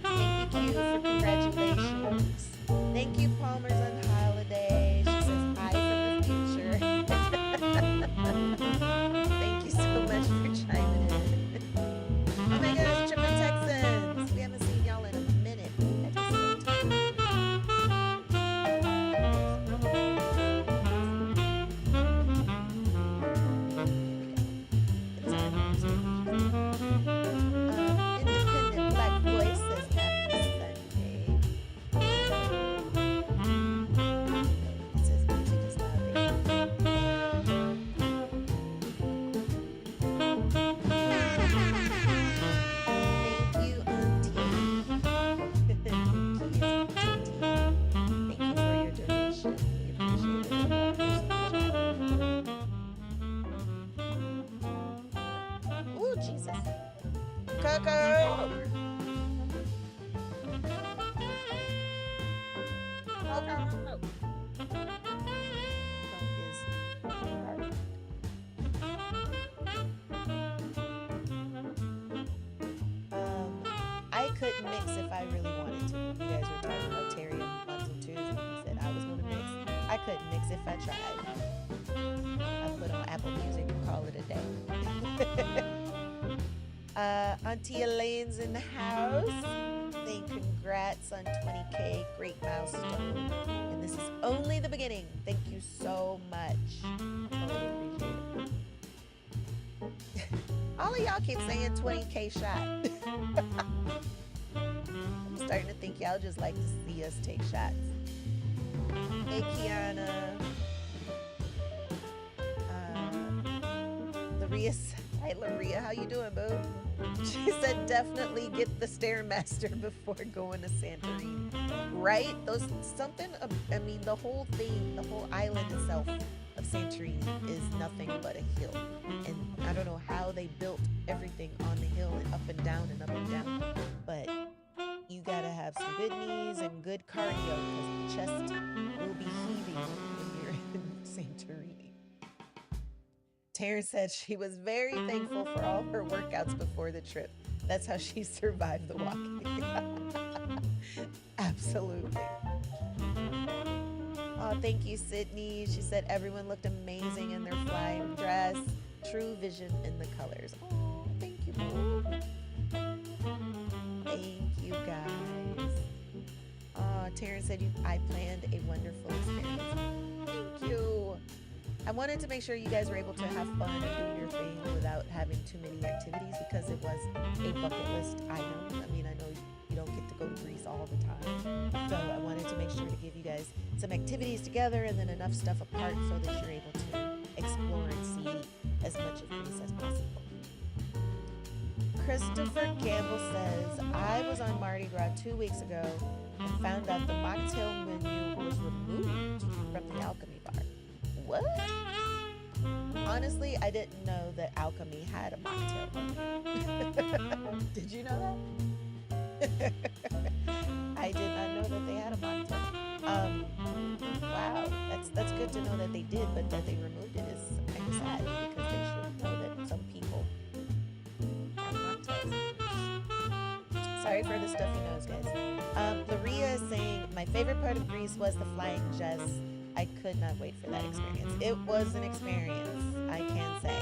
Thank you, Q, for congratulations. Thank you, Palmer's on holiday. She says hi from the future. Thank you so much for chiming in. Oh my gosh, Chip and Texans. We haven't seen y'all in a minute. That is so tight. Independent Black Voice says happy Sunday. It says music is loud. Thank you, Auntie. Thank you for your donation. We appreciate it. Ooh, Jesus. Coco! I couldn't mix if I really wanted to. You guys were talking about Terry and ones and twos, and he said I was going to mix. I couldn't mix if I tried. I put on Apple Music and call it a day. Auntie Elaine's in the house. Saying congrats on 20K. Great milestone. And this is only the beginning. Thank you so much. Totally appreciate it. All of y'all keep saying 20K shot. I'm starting to think y'all just like to see us take shots. Hey, Kiana. Laria, hi, Laria. How you doing, boo? She said definitely get the Stairmaster before going to Santorini. Right? I mean, the whole thing, the whole island itself of Santorini is nothing but a hill. And I don't know how they built everything on the hill and up and down and up and down. But you gotta have some good knees and good cardio because the chest will be heaving when you're in Santorini. Taryn said she was very thankful for all her workouts before the trip. That's how she survived the walking. Absolutely. Oh, thank you, Sydney. She said everyone looked amazing in their flying dress. True vision in the colors. Oh, thank you, Boo. Thank you, guys. Oh, Taryn said I planned a wonderful experience. Thank you. I wanted to make sure you guys were able to have fun and do your thing without having too many activities because it was a bucket list item. I mean, I know you don't get to go to Greece all the time. So I wanted to make sure to give you guys some activities together and then enough stuff apart so that you're able to explore as much of grease as possible. Christopher Campbell says, I was on Mardi Gras 2 weeks ago and found out the mocktail menu was removed from the Alchemy bar. What? Honestly, I didn't know that Alchemy had a mocktail menu. Did you know that? I did not know that they had a mocktail. Wow, that's good to know that they did, but that they removed it is kind of sad because they should know that some people have mocktails. Sorry for the stuffy nose, guys. Laria is saying, my favorite part of Greece was the flying Jess. I could not wait for that experience. It was an experience, I can say.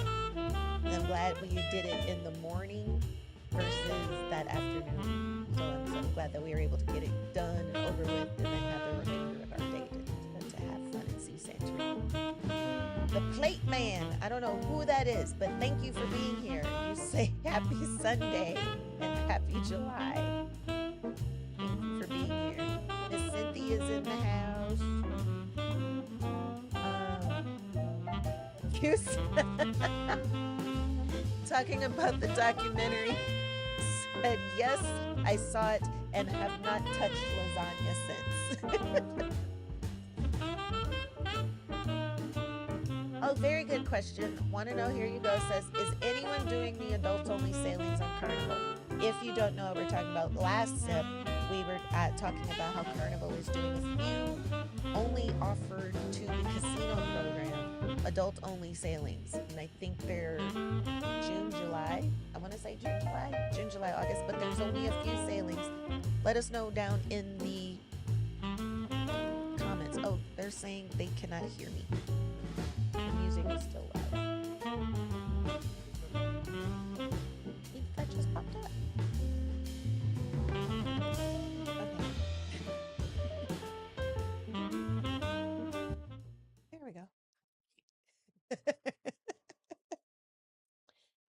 And I'm glad we did it in the morning versus that afternoon. So I'm glad that we were able to get it done and over with and then have the remainder of our day to have fun and see Santorini. The Plate Man, I don't know who that is, but thank you for being here. You say happy Sunday and happy July. Thank you for being here. Miss Cynthia's in the house. Talking about the documentary, said yes, I saw it and have not touched lasagna since. Oh, very good question. Want to know, here you go. Says, is anyone doing the adults only sailings on Carnival? If you don't know what we're talking about, last sip, we were talking about how Carnival is doing a few only offered to the casino program, adult only sailings. And I think they're June, July. I want to say June, July, August, but there's only a few sailings. Let us know down in the comments. Oh, they're saying they cannot hear me. The music is still loud. That just popped up. Okay. There we go.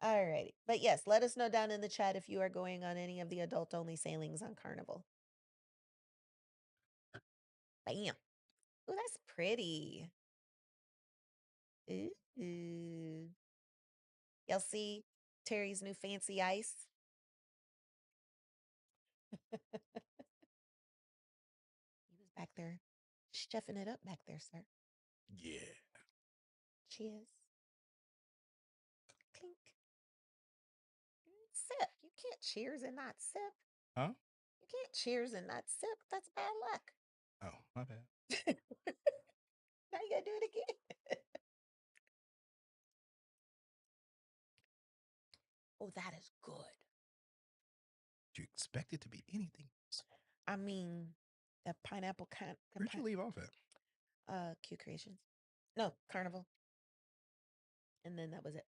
Alrighty. But yes, let us know down in the chat if you are going on any of the adult only sailings on Carnival. Bam. Oh, that's pretty. Ooh. Y'all see Terry's new fancy ice? He was back there chefing it up back there, sir. Yeah. Cheers. Clink. Sip. You can't cheers and not sip. Huh? You can't cheers and not sip. That's bad luck. Oh, my bad. Now you gotta do it again. Oh, that is good. You expect it to be anything else? I mean, that pineapple kind. Where'd you leave off at? Q Creations. No, Carnival. And then that was it.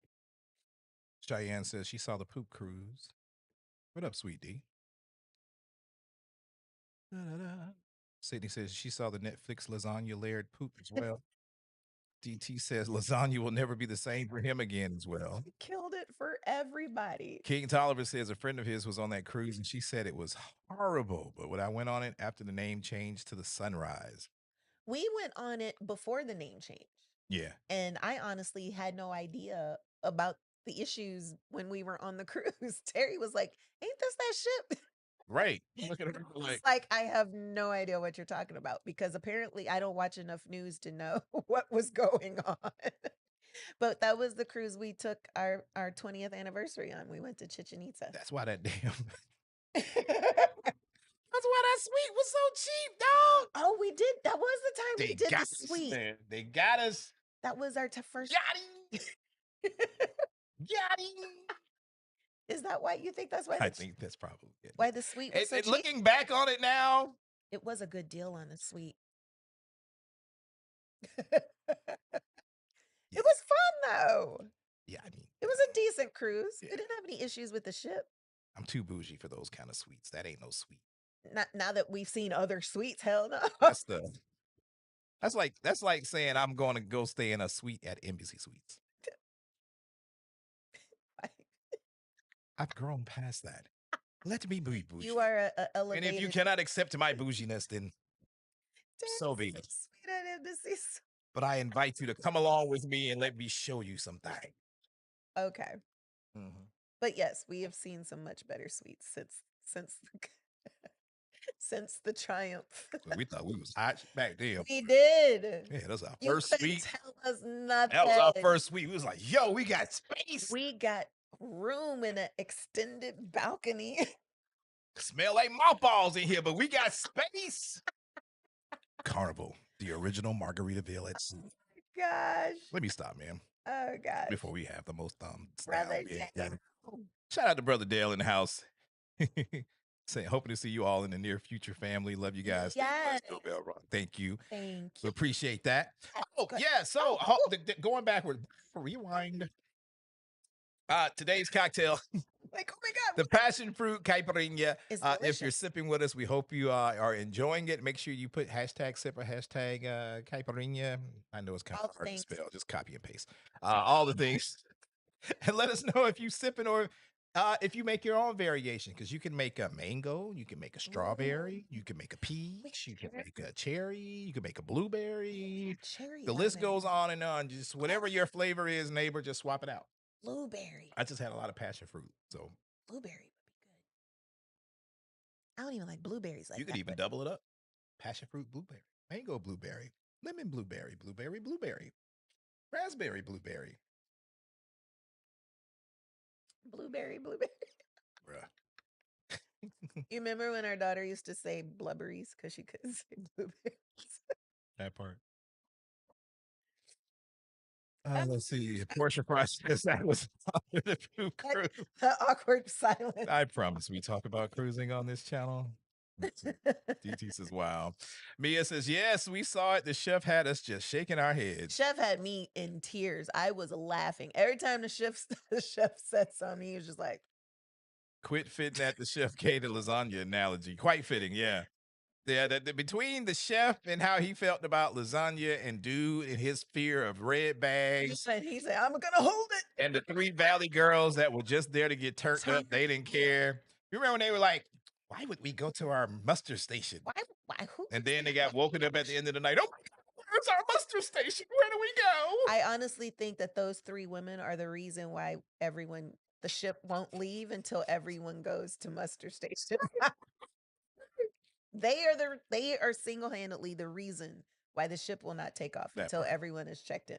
Cheyenne says she saw the poop cruise. What up, sweet D? Da-da-da. Sydney says she saw the Netflix lasagna layered poop as well. DT says lasagna will never be the same for him again as well. Killed it for everybody. King Tolliver says a friend of his was on that cruise and she said it was horrible. But when I went on it after the name changed to the Sunrise. We went on it before the name change. Yeah. And I honestly had no idea about the issues when we were on the cruise. Terry was like, ain't this that ship? Right. Look at her like, I have no idea what you're talking about because apparently I don't watch enough news to know what was going on. But that was the cruise we took our 20th anniversary on. We went to Chichen Itza. That's why that damn. That's why that suite was so cheap, dog. Oh, we did. That was the time we did the suite. They got us. That was our first. Got him. Got him. Is that why you think that's why? I think that's probably it. Why the suite was so cheap? Looking back on it now, it was a good deal on the suite. It was fun though. Yeah, I mean, it was a decent cruise. Yeah. It didn't have any issues with the ship. I'm too bougie for those kind of suites. That ain't no suite. Not now that we've seen other suites, hell no. That's like saying I'm going to go stay in a suite at Embassy Suites. I've grown past that. Let me be bougie. You are a elevated. And if you cannot accept my bouginess, then so be it. Sweet at Embassies. But I invite you to come along with me and let me show you something. Okay. Mhm. But yes, we have seen some much better sweets since since the triumph. We thought we was hot back then. We did. Yeah, that was our You first couldn't sweet. tell us That was our nothing. first sweet. We was like, yo, we got space. We got room in an extended balcony. Smell like mothballs in here, but we got space. Carnival, the original Margaritaville at sea. Gosh. Let me stop, man, Oh gosh. before we have the most Brother yeah. Dale. Shout out to Brother Dale in the house. Saying, hoping to see you all in the near future, family. Love you guys. Yes. Thank you. Thank We you. appreciate that. Oh, Good. yeah. So Oh, going backward, rewind. Today's cocktail, like, oh my God. the passion fruit caipirinha. It's If you're delicious. sipping with us, we hope you are enjoying it. Make sure you put hashtag sipper, hashtag caipirinha. I know it's kind All of the hard to things. spell. Just copy and paste all the things. And let us know if you sipping or if you make your own variation, because you can make a mango, you can make a strawberry, you can make a peach, you can make a cherry, you can make a blueberry. Cherry The on list there. goes on and on. Just whatever your flavor is, neighbor, just swap it out. Blueberry. I just had a lot of passion fruit, so Blueberry would be good. I don't even like blueberries like you could that. even double it up. Passion fruit, blueberry, mango, blueberry, lemon, blueberry, blueberry, blueberry, raspberry, blueberry. Blueberry. Bruh. You remember when our daughter used to say blubberries because she couldn't say blueberries? That part. Let's see. Portia process that was the poop crew. The awkward silence. I promise we talk about cruising on this channel. DT says, wow. Mia says, yes, we saw it. The chef had us just shaking our heads. Chef had me in tears. I was laughing. Every time the chef said something, he was just like, Quit fitting at the Chef K the lasagna analogy. Quite fitting, yeah. Yeah, between the chef and how he felt about lasagna and dude and his fear of red bags he said, I'm gonna hold it. and the three Valley girls that were just there to get turned up, they didn't care. You remember when they were like, why would we go to our muster station? Why? Who? And then they got woken up at the end of the night. Oh my God, where's our muster station? Where do we go? I honestly think that those three women are the reason why the ship won't leave until everyone goes to muster station. They are single-handedly the reason why the ship will not take off That until part. everyone is checked in.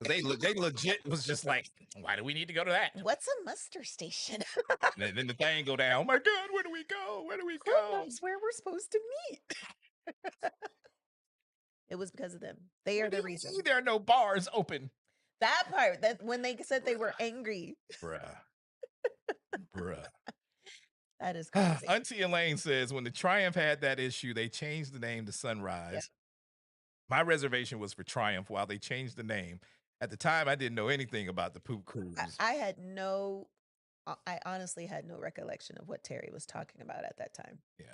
They legit was just like, why do we need to go to that? What's a muster station? And then the thing go down. Oh my God, where do we go? Where do we Who go? knows where we're supposed to meet? It was because of them. They are the reason. There are no bars open. That part, that when they said they were angry. Bruh. Bruh. That is crazy. Auntie Elaine says, when the Triumph had that issue, they changed the name to Sunrise. Yep. My reservation was for Triumph while they changed the name. At the time, I didn't know anything about the poop cruise. I honestly had no recollection of what Terry was talking about at that time. Yeah.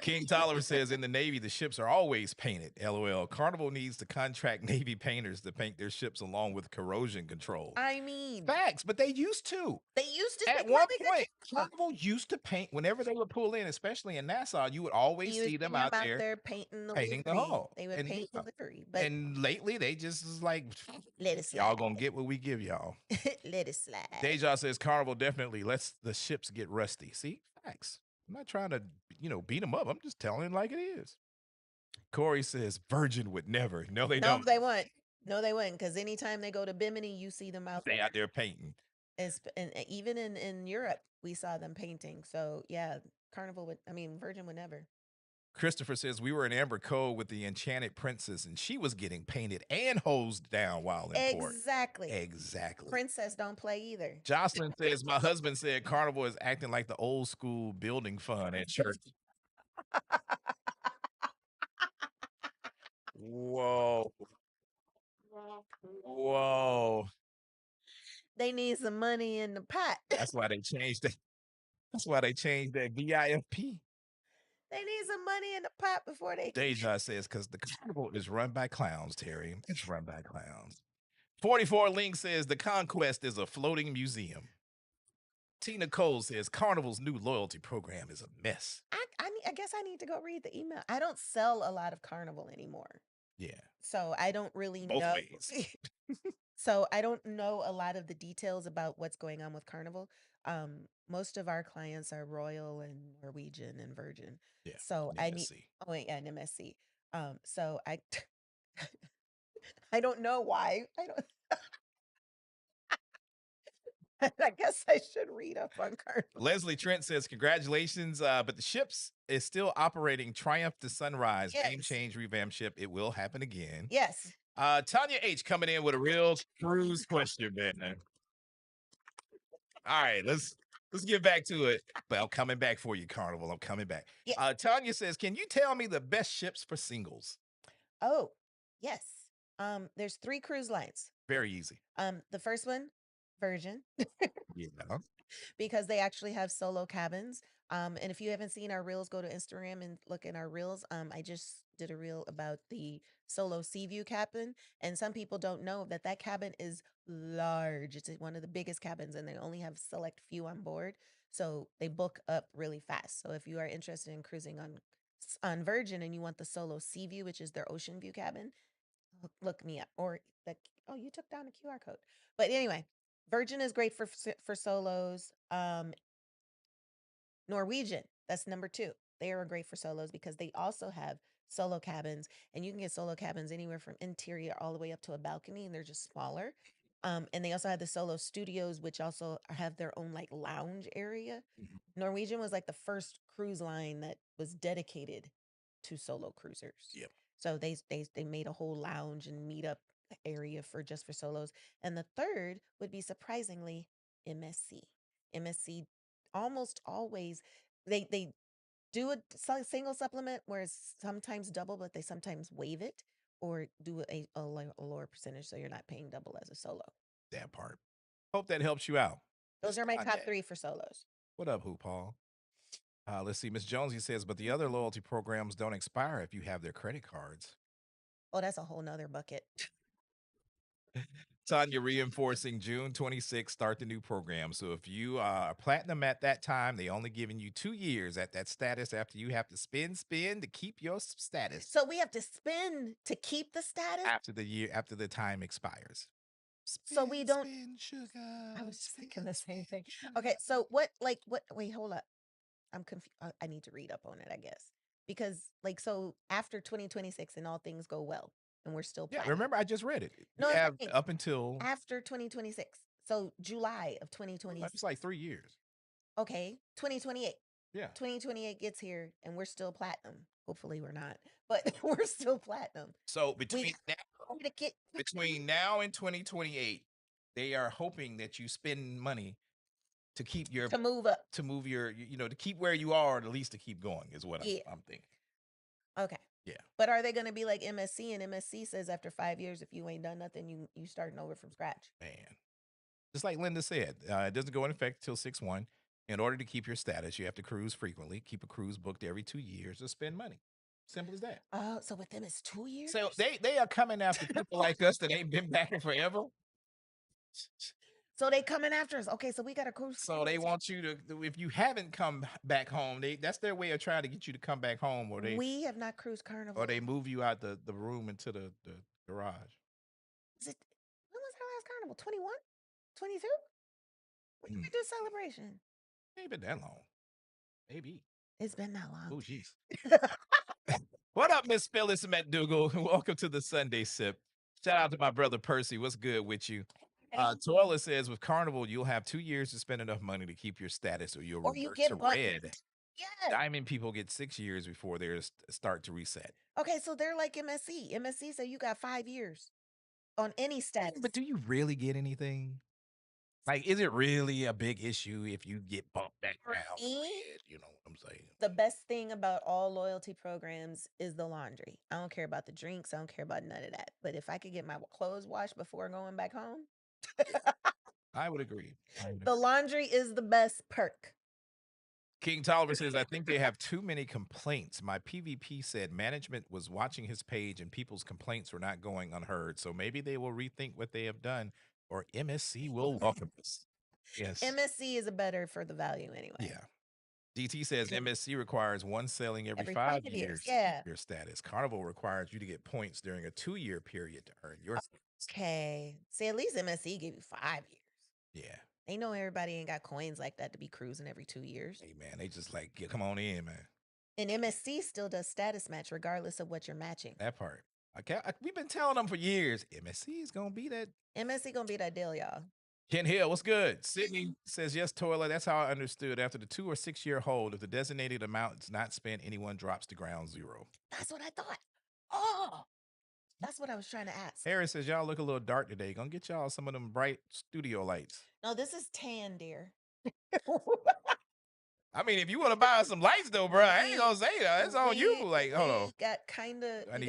King Tolliver says, in the Navy, the ships are always painted. LOL. Carnival needs to contract Navy painters to paint their ships along with corrosion control. I mean, facts, but they used to. They used to. At one point, Carnival used to paint whenever they would pull in, especially in Nassau. You would always see them out there painting the livery. hull. They would paint the livery. But and lately, they just is like, let us y'all gonna get what we give y'all. Let it slide. Deja says Carnival definitely lets the ships get rusty. See, facts. I'm not trying to, beat them up. I'm just telling it like it is. Corey says Virgin would never. No, they don't. They wouldn't. No, they wouldn't. Because anytime they go to Bimini, you see them out there. They out there painting. And even in Europe, we saw them painting. So yeah, Virgin would never. Christopher says we were in Amber Cove with the Enchanted Princess, and she was getting painted and hosed down while in port. Exactly. Princess don't play either. Jocelyn says my husband said Carnival is acting like the old school building fund at church. Whoa. They need some money in the pot. That's why they changed it. That's why they changed that VIFP. They need some money in the pot before they. Deja says, because the Carnival is run by clowns, Terry. It's run by clowns. 44 Link says the Conquest is a floating museum. Tina Cole says Carnival's new loyalty program is a mess. I guess I need to go read the email. I don't sell a lot of Carnival anymore. Yeah. So I don't really Both know. ways. So I don't know a lot of the details about what's going on with Carnival. Most of our clients are Royal and Norwegian and Virgin. Yeah. So And I need, MSC. oh wait, yeah, and MSC. So I I don't know why. I don't I guess I should read up on Carnival. Leslie Trent says, congratulations, but the ships is still operating. Triumph to Sunrise, name Yes. change, revamp ship. It will happen again. Yes. Tanya H coming in with a real cruise question, man. All right, let's get back to it. But I'm coming back for you, Carnival. I'm coming back. Yeah. Tanya says, can you tell me the best ships for singles? Oh, yes. There's 3 cruise lines. Very easy. The first one, Virgin. Yeah. Because they actually have solo cabins. And if you haven't seen our reels, go to Instagram and look at our reels. I just did a reel about the solo sea view cabin, and some people don't know that that cabin is large. It's one of the biggest cabins, and they only have select few on board, so they book up really fast. So if you are interested in cruising on Virgin and you want the solo sea view, which is their ocean view cabin, look me up. Or the oh, you took down the QR code. But anyway, Virgin is great for solos. Norwegian, that's number 2. They are great for solos because they also have solo cabins, and you can get solo cabins anywhere from interior all the way up to a balcony, and they're just smaller. And they also have the solo studios, which also have their own like lounge area. Mhm. Norwegian was like the first cruise line that was dedicated to solo cruisers. Yep. So they made a whole lounge and meetup area for just for solos. And the third would be surprisingly MSC. MSC almost always they do a single supplement where it's sometimes double, but they sometimes waive it or do a lower percentage so you're not paying double as a solo. That part. Hope that helps you out. Those are my top 3 for solos. What up, Who Paul? Let's see. Miss Jonesy says, but the other loyalty programs don't expire if you have their credit cards. Oh, that's a whole nother bucket. Tanya reinforcing June 26th, start the new program. So if you are platinum at that time, they only giving you 2 years at that status after you have to spend to keep your status So we have to spend to keep the status. after the time expires. So we don't. Sugar. I was just thinking the same thing. Okay, so what? Wait, hold up. I'm confused. I need to read up on it, I guess, because like so after 2026 and all things go well, and we're still Yeah, platinum. remember I just read it. No, You I'm have saying up until after 2026. So July of 2026. it's like 3 years. Okay, 2028. Yeah. 2028 gets here and we're still platinum. Hopefully we're not, but we're still platinum. So We to get between now and 2028, they are hoping that you spend money to keep your to move up. to move your to keep where you are, or at least to keep going is what Yeah. I'm thinking. Okay. Yeah. But are they going to be like MSC? And MSC says after 5 years, if you ain't done nothing, you starting over from scratch. Man, just like Linda said, it doesn't go in effect until 6/1. In order to keep your status, you have to cruise frequently, keep a cruise booked every 2 years, or spend money. Simple as that. Oh, so with them it's 2 years. So they are coming after people like us that ain't been back in forever. So they coming after us. Okay, so we got to cruise. So they want you to, if you haven't come back home, that's their way of trying to get you to come back home, or We have not cruised Carnival. or they move you out the room into the garage. Is it? When was our last Carnival? 21? 22? When did we Mm. do celebration? Ain't been that long. Maybe. It's been that long. Oh, jeez. What up, Miss Phyllis McDougal? Welcome to the Sunday Sip. Shout out to my brother Percy. What's good with you? Toilet says with Carnival, you'll have 2 years to spend enough money to keep your status, or you'll Or you revert get to bumped. red. Yes. Diamond people get 6 years before they start to reset. Okay, so they're like MSC. MSC said you got 5 years on any status. But do you really get anything? Like, is it really a big issue if you get bumped back down? You know what I'm saying? The best thing about all loyalty programs is the laundry. I don't care about the drinks. I don't care about none of that. But if I could get my clothes washed before going back home, I would agree. the laundry is the best perk. King Tolliver says, I think they have too many complaints. My PvP said management was watching his page and people's complaints were not going unheard. So maybe they will rethink what they have done, or MSC will welcome us. Yes. MSC is a better for the value anyway. Yeah. DT says MSC requires one sailing every Every 5 5 years, years yeah. your status. Carnival requires you to get points during a 2-year period to earn your status. Okay. See, at least MSC give you 5 years. Yeah. They know everybody ain't got coins like that to be cruising every 2 years. Hey, man, they just like, come on in, man. And MSC still does status match regardless of what you're matching. That part. We've been telling them for years, MSC is going to be that. MSC gonna be that deal, y'all. Ken Hill, what's good? Sydney says, yes, Toilet. That's how I understood. After the 2 or 6 year hold, if the designated amount is not spent, anyone drops to ground zero. That's what I thought. Oh, that's what I was trying to ask. Harris says, y'all look a little dark today. Gonna get y'all some of them bright studio lights. No, this is tan, dear. I mean, if you want to buy some lights, though, bro, I ain't gonna say that. It's on you. Like, hold on. Got kind of. I need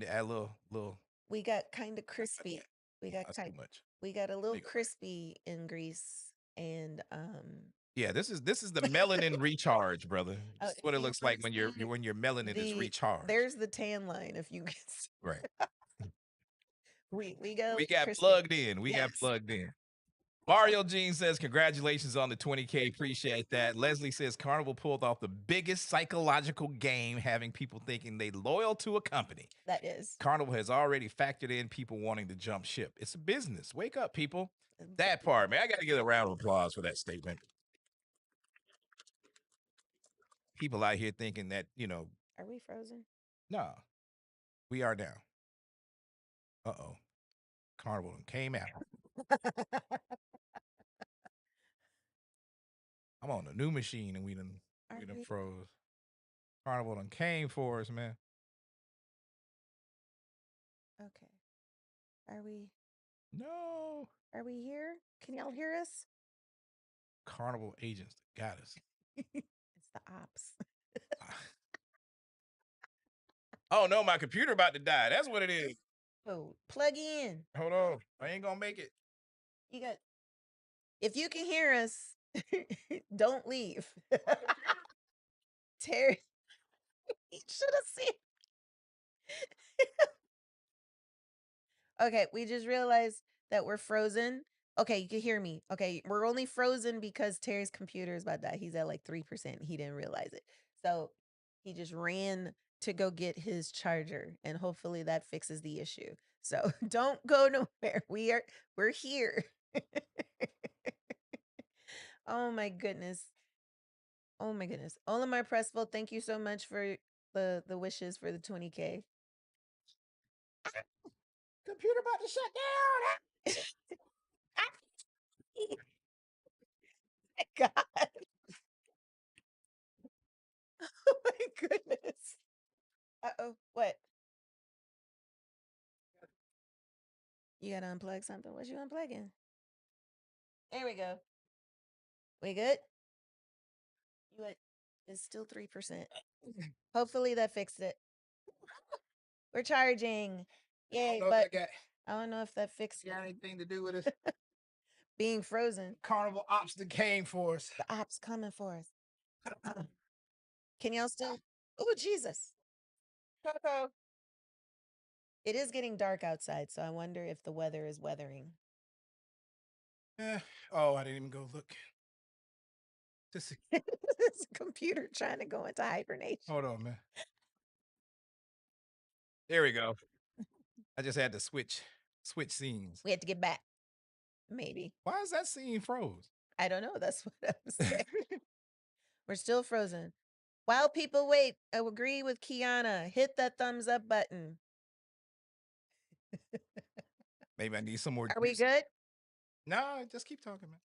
to add a little. We got kind of crispy. We got That's too much. We got a little crispy in grease, and yeah, this is the melanin recharge, brother. This is what it looks like when your melanin is recharged. There's the tan line if you get right. we got crispy. plugged in. We got plugged in. Mario Jean says, congratulations on the 20K. Appreciate that. Leslie says, Carnival pulled off the biggest psychological game, having people thinking they loyal to a company. That is. Carnival has already factored in people wanting to jump ship. It's a business. Wake up, people. That part, man. I got to get a round of applause for that statement. People out here thinking that, Are we frozen? No. We are now. Uh-oh. Carnival came out. I'm on a new machine and we done froze. Carnival done came for us, man. Okay. Are we? No. Are we here? Can y'all hear us? Carnival agents got us. It's the ops. Oh no, my computer about to die. That's what it is. Oh, plug in. Hold on. I ain't gonna make it. You got. If you can hear us, don't leave. Terry, you should have seen. Okay, we just realized that we're frozen. Okay, you can hear me. Okay, we're only frozen because Terry's computer is about to die. He's at like 3%. He didn't realize it. So he just ran to go get his charger, and hopefully that fixes the issue. So don't go nowhere. We're here. Oh my goodness. Oh my goodness. Olimar Pressville, thank you so much for the wishes for the 20K. Computer about to shut down. My God. Oh my goodness. Uh-oh. What? You gotta unplug something. What you unplugging? There we go. We good? You what? It's still 3%. Hopefully that fixed it. We're charging. Yay, but I don't know if that fixed it. Got anything to do with it? Being frozen. Carnival ops that came for us. The ops coming for us. Can y'all still? Oh, Jesus. Coco. It is getting dark outside, so I wonder if the weather is weathering. Oh, I didn't even go look. This computer trying to go into hibernation. Hold on, man. There we go. I just had to switch scenes. We had to get back. Maybe. Why is that scene froze? I don't know. That's what I was saying. We're still frozen. While people wait, I agree with Kiana. Hit that thumbs up button. Maybe I need some more. Are we good? No, just keep talking, man.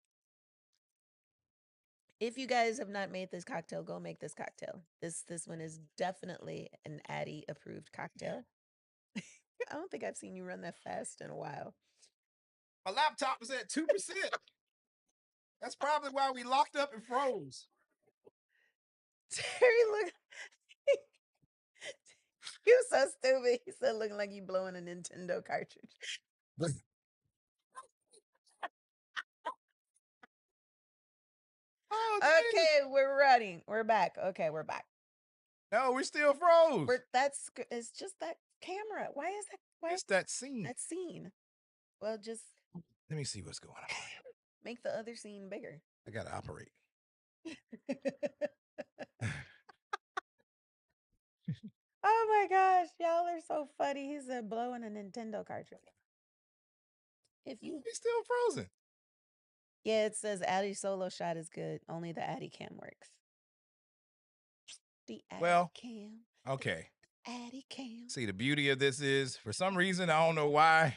If you guys have not made this cocktail, go make this cocktail. This one is definitely an Addy approved cocktail. I don't think I've seen you run that fast in a while. My laptop was at 2%. That's probably why we locked up and froze. Terry, look. You so stupid. He said looking like you blowing a Nintendo cartridge. Oh, okay, we're running. We're back. Okay, we're back. No, we're still froze. It's just that camera. Why is that? It's that scene. That scene. Well, just let me see what's going on. Make the other scene bigger. I gotta operate. Oh my gosh, y'all are so funny. He said blowing a Nintendo cartridge. If you He's still frozen. Yeah, it says Addy solo shot is good. Only the Addy cam works. The Addy Well, cam. okay. Addy cam. See, the beauty of this is, for some reason, I don't know why.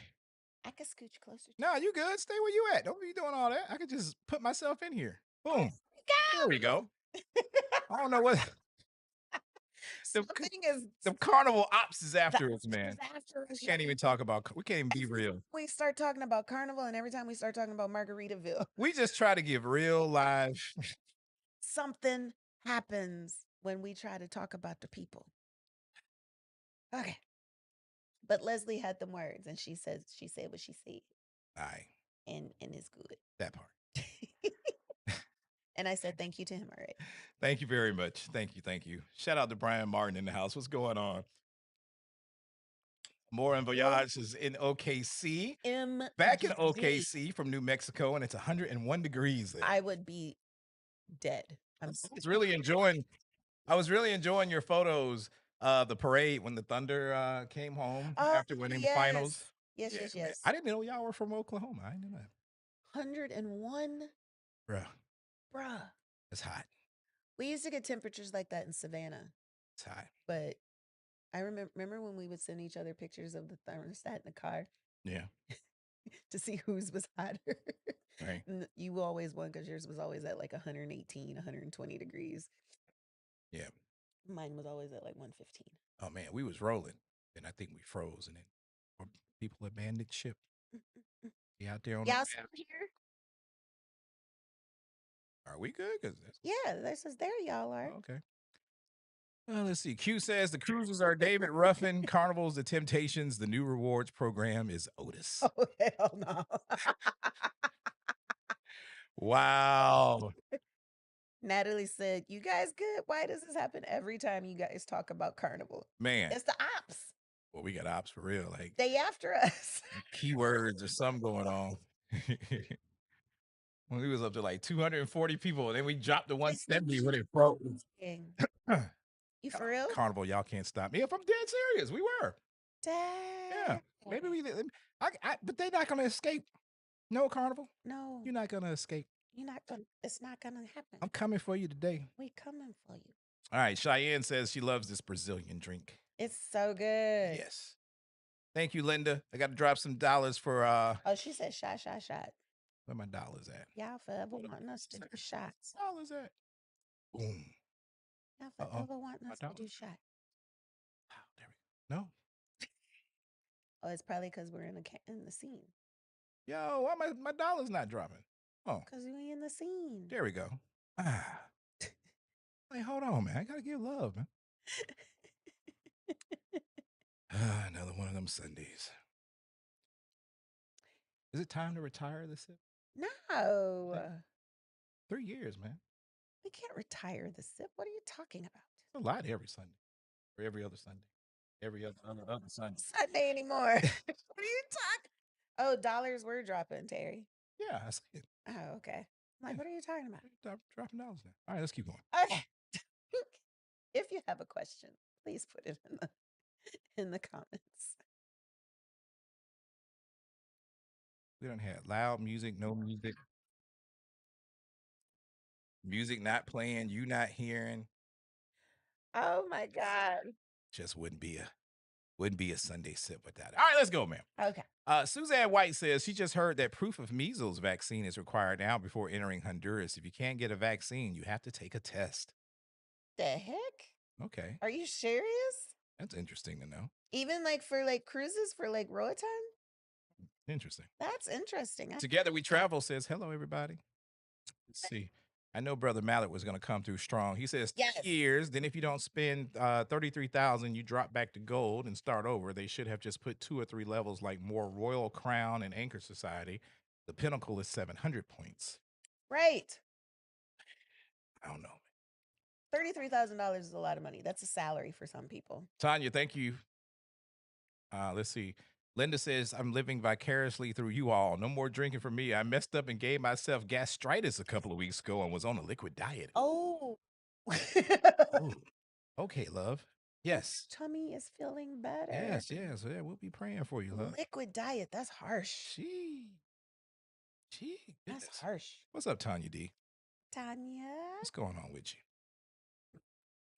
I can scooch closer. No, you good. Stay where you at. Don't be doing all that. I could just put myself in here. Boom. There we go. I don't know what Something is the carnival ops is after us, man. after us. We can't even talk about. We can't even be real. We start talking about Carnival, and every time we start talking about Margaritaville, We just try to give real live. something happens when we try to talk about the people. Okay. But Leslie had them words, and she said what she said, Aye, and it's good. that part. And I said thank you to him already. Thank you very much. Thank you. Thank you. Shout out to Brian Martin in the house. What's going on? More en Voyage is in OKC. Back in OKC from New Mexico, and it's 101 degrees there. I would be dead. I was really enjoying your photos of the parade when the Thunder came home after winning the finals. Yes, Yeah, yes, man. yes. I didn't know y'all were from Oklahoma. I didn't know that. 101. Bruh, Bruh. it's hot. We used to get temperatures like that in Savannah, It's hot. but I remember when we would send each other pictures of the thermostat in the car Yeah. to see whose was hotter. Right. And you always won because yours was always at like 118, 120 degrees. Yeah. Mine was always at like 115. Oh man, we was rolling, and I think we froze, and then people abandoned ship. Be out there on Y'all the still here? Are we good? Yeah, this is there. Y'all are. Okay. Let's see. Q says the cruises are David Ruffin, Carnival's the Temptations, the new rewards program is Otis. Oh hell no! Wow. Natalie said, "You guys good? Why does this happen every time you guys talk about Carnival? Man. It's the ops. Well, we got ops for real. Like They after us. Keywords or something going on. When we was up to like 240 people, and then we dropped to 170 when it broke. You for real? Carnival, y'all can't stop me. If I'm dead serious, we were. Dang. Yeah. Maybe we. But they're not gonna escape. No, Carnival. No. You're not gonna escape. You're not gonna. It's not gonna happen. I'm coming for you today. We coming for you. All right. Cheyenne says she loves this Brazilian drink. It's so good. Yes. Thank you, Linda. I got to drop some dollars for. Oh, she said shot. Where my dollars at? Y'all forever wanting us to do shots. Dollars at? Boom. Y'all forever wanting us to do shots. Wow, there we go. No. Oh, it's probably because we're in the scene. Yo, why my dollar's not dropping? Oh, because we in the scene. There we go. Ah. Hey, hold on, man. I gotta give love, man. Another one of them Sundays. Is it time to retire the sip? No. 3 years, man. We can't retire the sip. What are you talking about? It's a lot every Sunday. Or every other Sunday. Every other Sunday. Sunday anymore. What are you talking? Oh, dollars were dropping, Terry. Yeah, I see it. Oh, okay. I'm like, what are you talking about? Dropping dollars now. All right, let's keep going. Okay. If you have a question, please put it in the comments. We don't have loud music, no music. Music not playing, you not hearing. Oh my God. Just wouldn't be a Sunday sip without it. All right, let's go, man. Okay. Suzanne White says she just heard that proof of measles vaccine is required now before entering Honduras. If you can't get a vaccine, you have to take a test. The heck? Okay. Are you serious? That's interesting to know. Even like for like cruises for like Roatan? Interesting. That's interesting. Together We Travel says, hello, everybody. Let's see. I know Brother Mallett was going to come through strong. He says, 2 years. Then if you don't spend $33,000, you drop back to gold and start over. They should have just put 2 or 3 levels like more Royal Crown and Anchor Society. The pinnacle is 700 points. Right. I don't know. $33,000 is a lot of money. That's a salary for some people. Tanya, thank you. Let's see. Linda says, I'm living vicariously through you all. No more drinking for me. I messed up and gave myself gastritis a couple of weeks ago and was on a liquid diet. Oh. Ooh. Okay, love. Yes. Tummy is feeling better. Yes. Yes. Yeah, we'll be praying for you, love. Liquid diet. That's harsh. Gee. That's Goodness. harsh. What's up, Tanya D? Tanya. What's going on with you?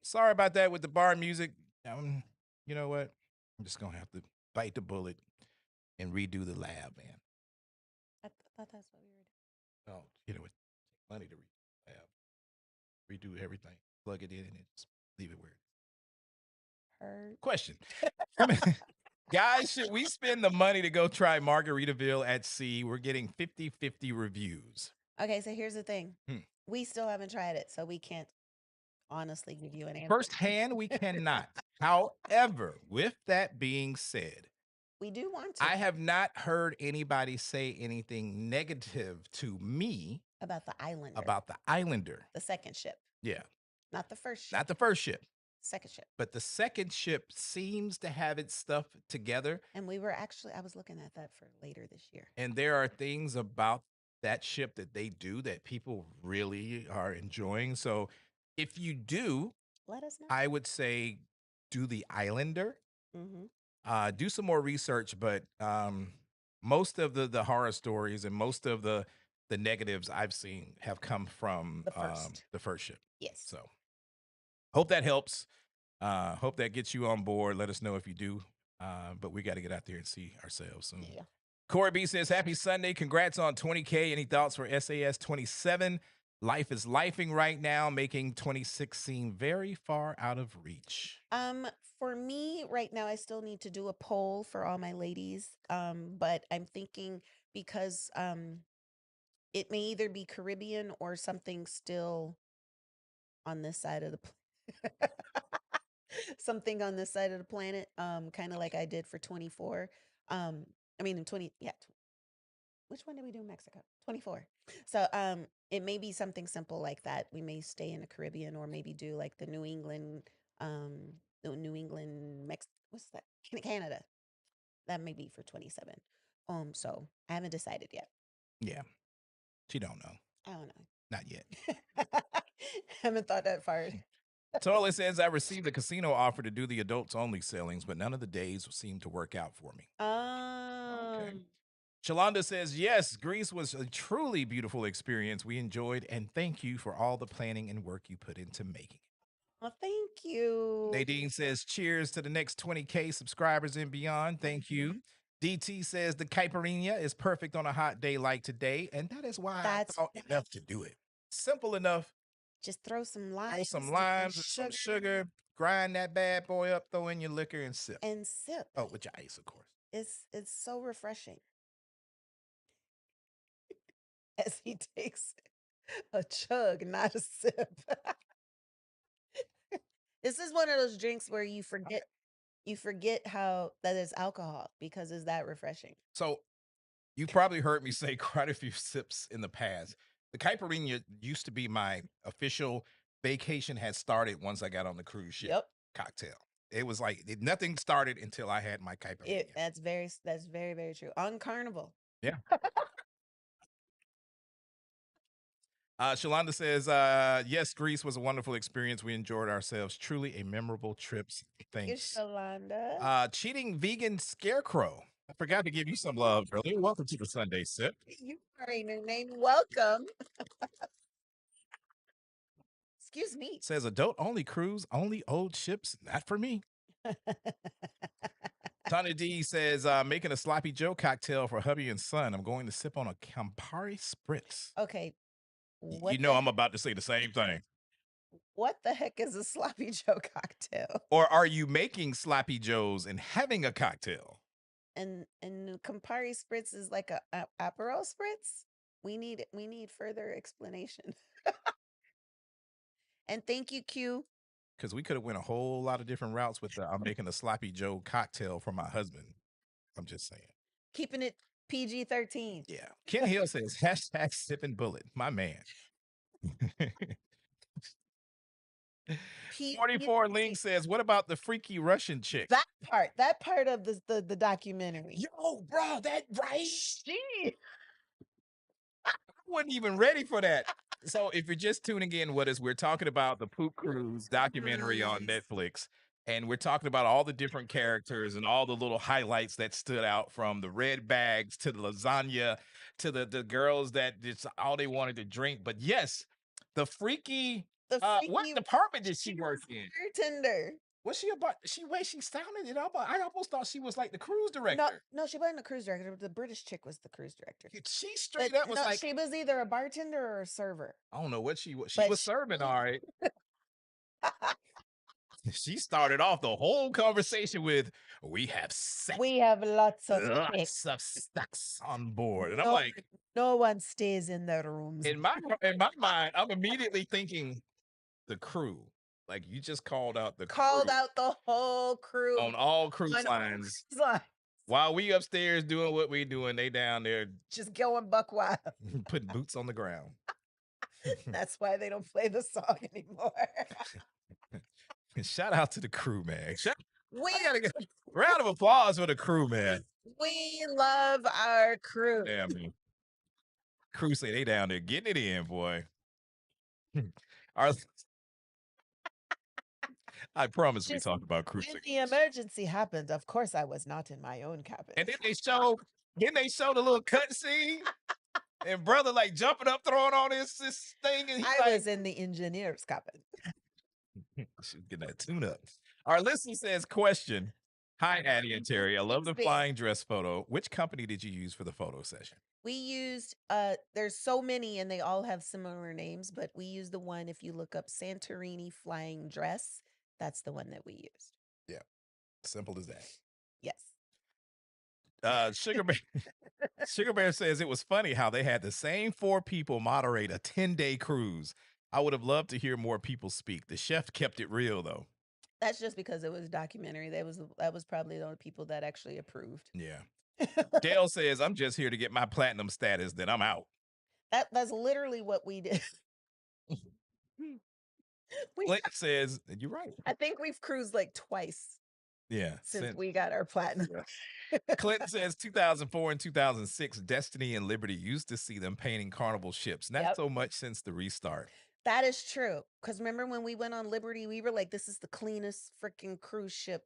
Sorry about that with the bar music. You know what? I'm just gonna have to bite the bullet and redo the lab, man. I thought that's what we were doing. Oh, you know, it takes money to redo the lab. Redo everything, plug it in, and just leave it where it is. Heard. Question. Guys, should we spend the money to go try Margaritaville at sea? We're getting 50-50 reviews. Okay, so here's the thing. Hmm. We still haven't tried it, so we can't honestly give you an answer. Firsthand, we cannot. However, with that being said, we do want to. I have not heard anybody say anything negative to me about the Islander. About the Islander. The second ship. Yeah. Not the first ship. Not the first ship. Second ship. But the second ship seems to have its stuff together. And we were actually, I was looking at that for later this year. And there are things about that ship that they do that people really are enjoying. So if you do, let us know. I would say do the Islander. Mm-hmm. Do some more research, but most of the horror stories and most of the negatives I've seen have come from the first ship. Yes. So hope that helps. Hope that gets you on board. Let us know if you do. But we got to get out there and see ourselves soon. Yeah. Corey B says, happy Sunday. Congrats on 20K. Any thoughts for SAS 27? Life is lifing right now, making 26 seem very far out of reach. For me right now, I still need to do a poll for all my ladies. But I'm thinking because it may either be Caribbean or something still on this side of the something on this side of the planet, kind of like I did for 24. I mean, in 20, yeah. Which one did we do in Mexico? 24. So, it may be something simple like that. We may stay in the Caribbean or maybe do like the New England, what's that? Canada. That may be for 27. So I haven't decided yet. Yeah. She don't know. I don't know. Not yet. Haven't thought that far. Toilet says, I received a casino offer to do the adults only sailings, but none of the days seemed to work out for me. Okay. Shalonda says, yes, Greece was a truly beautiful experience. We enjoyed, and thank you for all the planning and work you put into making it. Well, thank you. Nadine says, cheers to the next 20K subscribers and beyond. Thank you. DT says, the Caipirinha is perfect on a hot day like today, and that is why I thought enough to do it. Simple enough. Just throw some limes. Throw some limes and some sugar. Grind that bad boy up, throw in your liquor and sip. And sip. Oh, with your ice, of course. It's so refreshing. As he takes a chug, not a sip. This is one of those drinks where you forget how that is alcohol because it's that refreshing. So you've probably heard me say quite a few sips in the past. The Caipirinha used to be my official vacation had started once I got on the cruise ship cocktail. It was like nothing started until I had my Caipirinha. That's very, very true. On Carnival. Yeah. Shalonda says, yes, Greece was a wonderful experience. We enjoyed ourselves. Truly a memorable trip. Thanks. Shalonda. Cheating vegan scarecrow. I forgot to give you some love earlier. Welcome to the Sunday Sip. You already know name. Welcome. Excuse me. Says adult only cruise, only old ships, not for me. Tony D says, making a sloppy Joe cocktail for hubby and son. I'm going to sip on a Campari Spritz. Okay. You know I'm about to say the same thing. What the heck is a sloppy Joe cocktail? Or are you making sloppy Joes and having a cocktail? And Campari Spritz is like a Aperol Spritz? We need further explanation. And thank you, Q. Because we could have went a whole lot of different routes with I'm making a sloppy Joe cocktail for my husband. I'm just saying. Keeping it PG-13. Yeah. Ken Hill says, hashtag sipping bullet. My man. 44 Link says, what about the freaky Russian chick? That part of the documentary. Yo, bro, that right? She. I wasn't even ready for that. So if you're just tuning in with us, we're talking about the Poop Cruise documentary on Netflix. And we're talking about all the different characters and all the little highlights that stood out, from the red bags to the lasagna to the girls that just all they wanted to drink. But yes, the freaky what freaky department did she work in? bartender. Was she about she sounded it up? I almost thought she was like the cruise No, director. no, she wasn't a cruise director. The British chick was the cruise director. She But straight up was no, like, she was either a bartender or a server. I don't know what she was. She But was serving, all right. She started off the whole conversation with, "We have sex, We have lots of lots of sex on board," and I'm No, like, no one stays in their rooms. in my mind, I'm immediately thinking the crew. Like, you just called out the Called crew out the whole crew on all cruise on all lines. cruise lines. While we upstairs doing what we doing, they down there Just going buck wild. putting boots on the ground. That's why they don't play the song anymore. Shout out to the crew, man. We I gotta get round of applause for the crew, man. we love our crew. Damn, man. Crew say they down there getting it in, boy. Our, I promise we Just talk about crew. When the emergency happened, of course I was not in my own cabin. And then they show the little cut scene, and brother like jumping up, throwing on this thing, and I was in the engineer's cabin. She's getting that tune up. Our listener says, question. Hi, Addy and Terry. I love the flying dress photo. Which company did you use for the photo session? We used there's so many and they all have similar names, but we used the one, if you look up Santorini flying dress, that's the one that we used. Yeah. Simple as that. Yes. Sugar Bear Sugar Bear says it was funny how they had the same 4 people moderate a 10-day cruise. I would have loved to hear more people speak. The chef kept it real though. That's just because it was a documentary. That was probably the only people that actually approved. Yeah. Dale says, I'm just here to get my platinum status, then I'm out. That's literally what we did. Clint says, you're right. I think we've cruised like twice. Yeah. Since we got our platinum. Clinton says 2004 and 2006, Destiny and Liberty used to see them painting Carnival ships. Not so much since the restart. That is true. Because remember when we went on Liberty, we were like, this is the cleanest freaking cruise ship,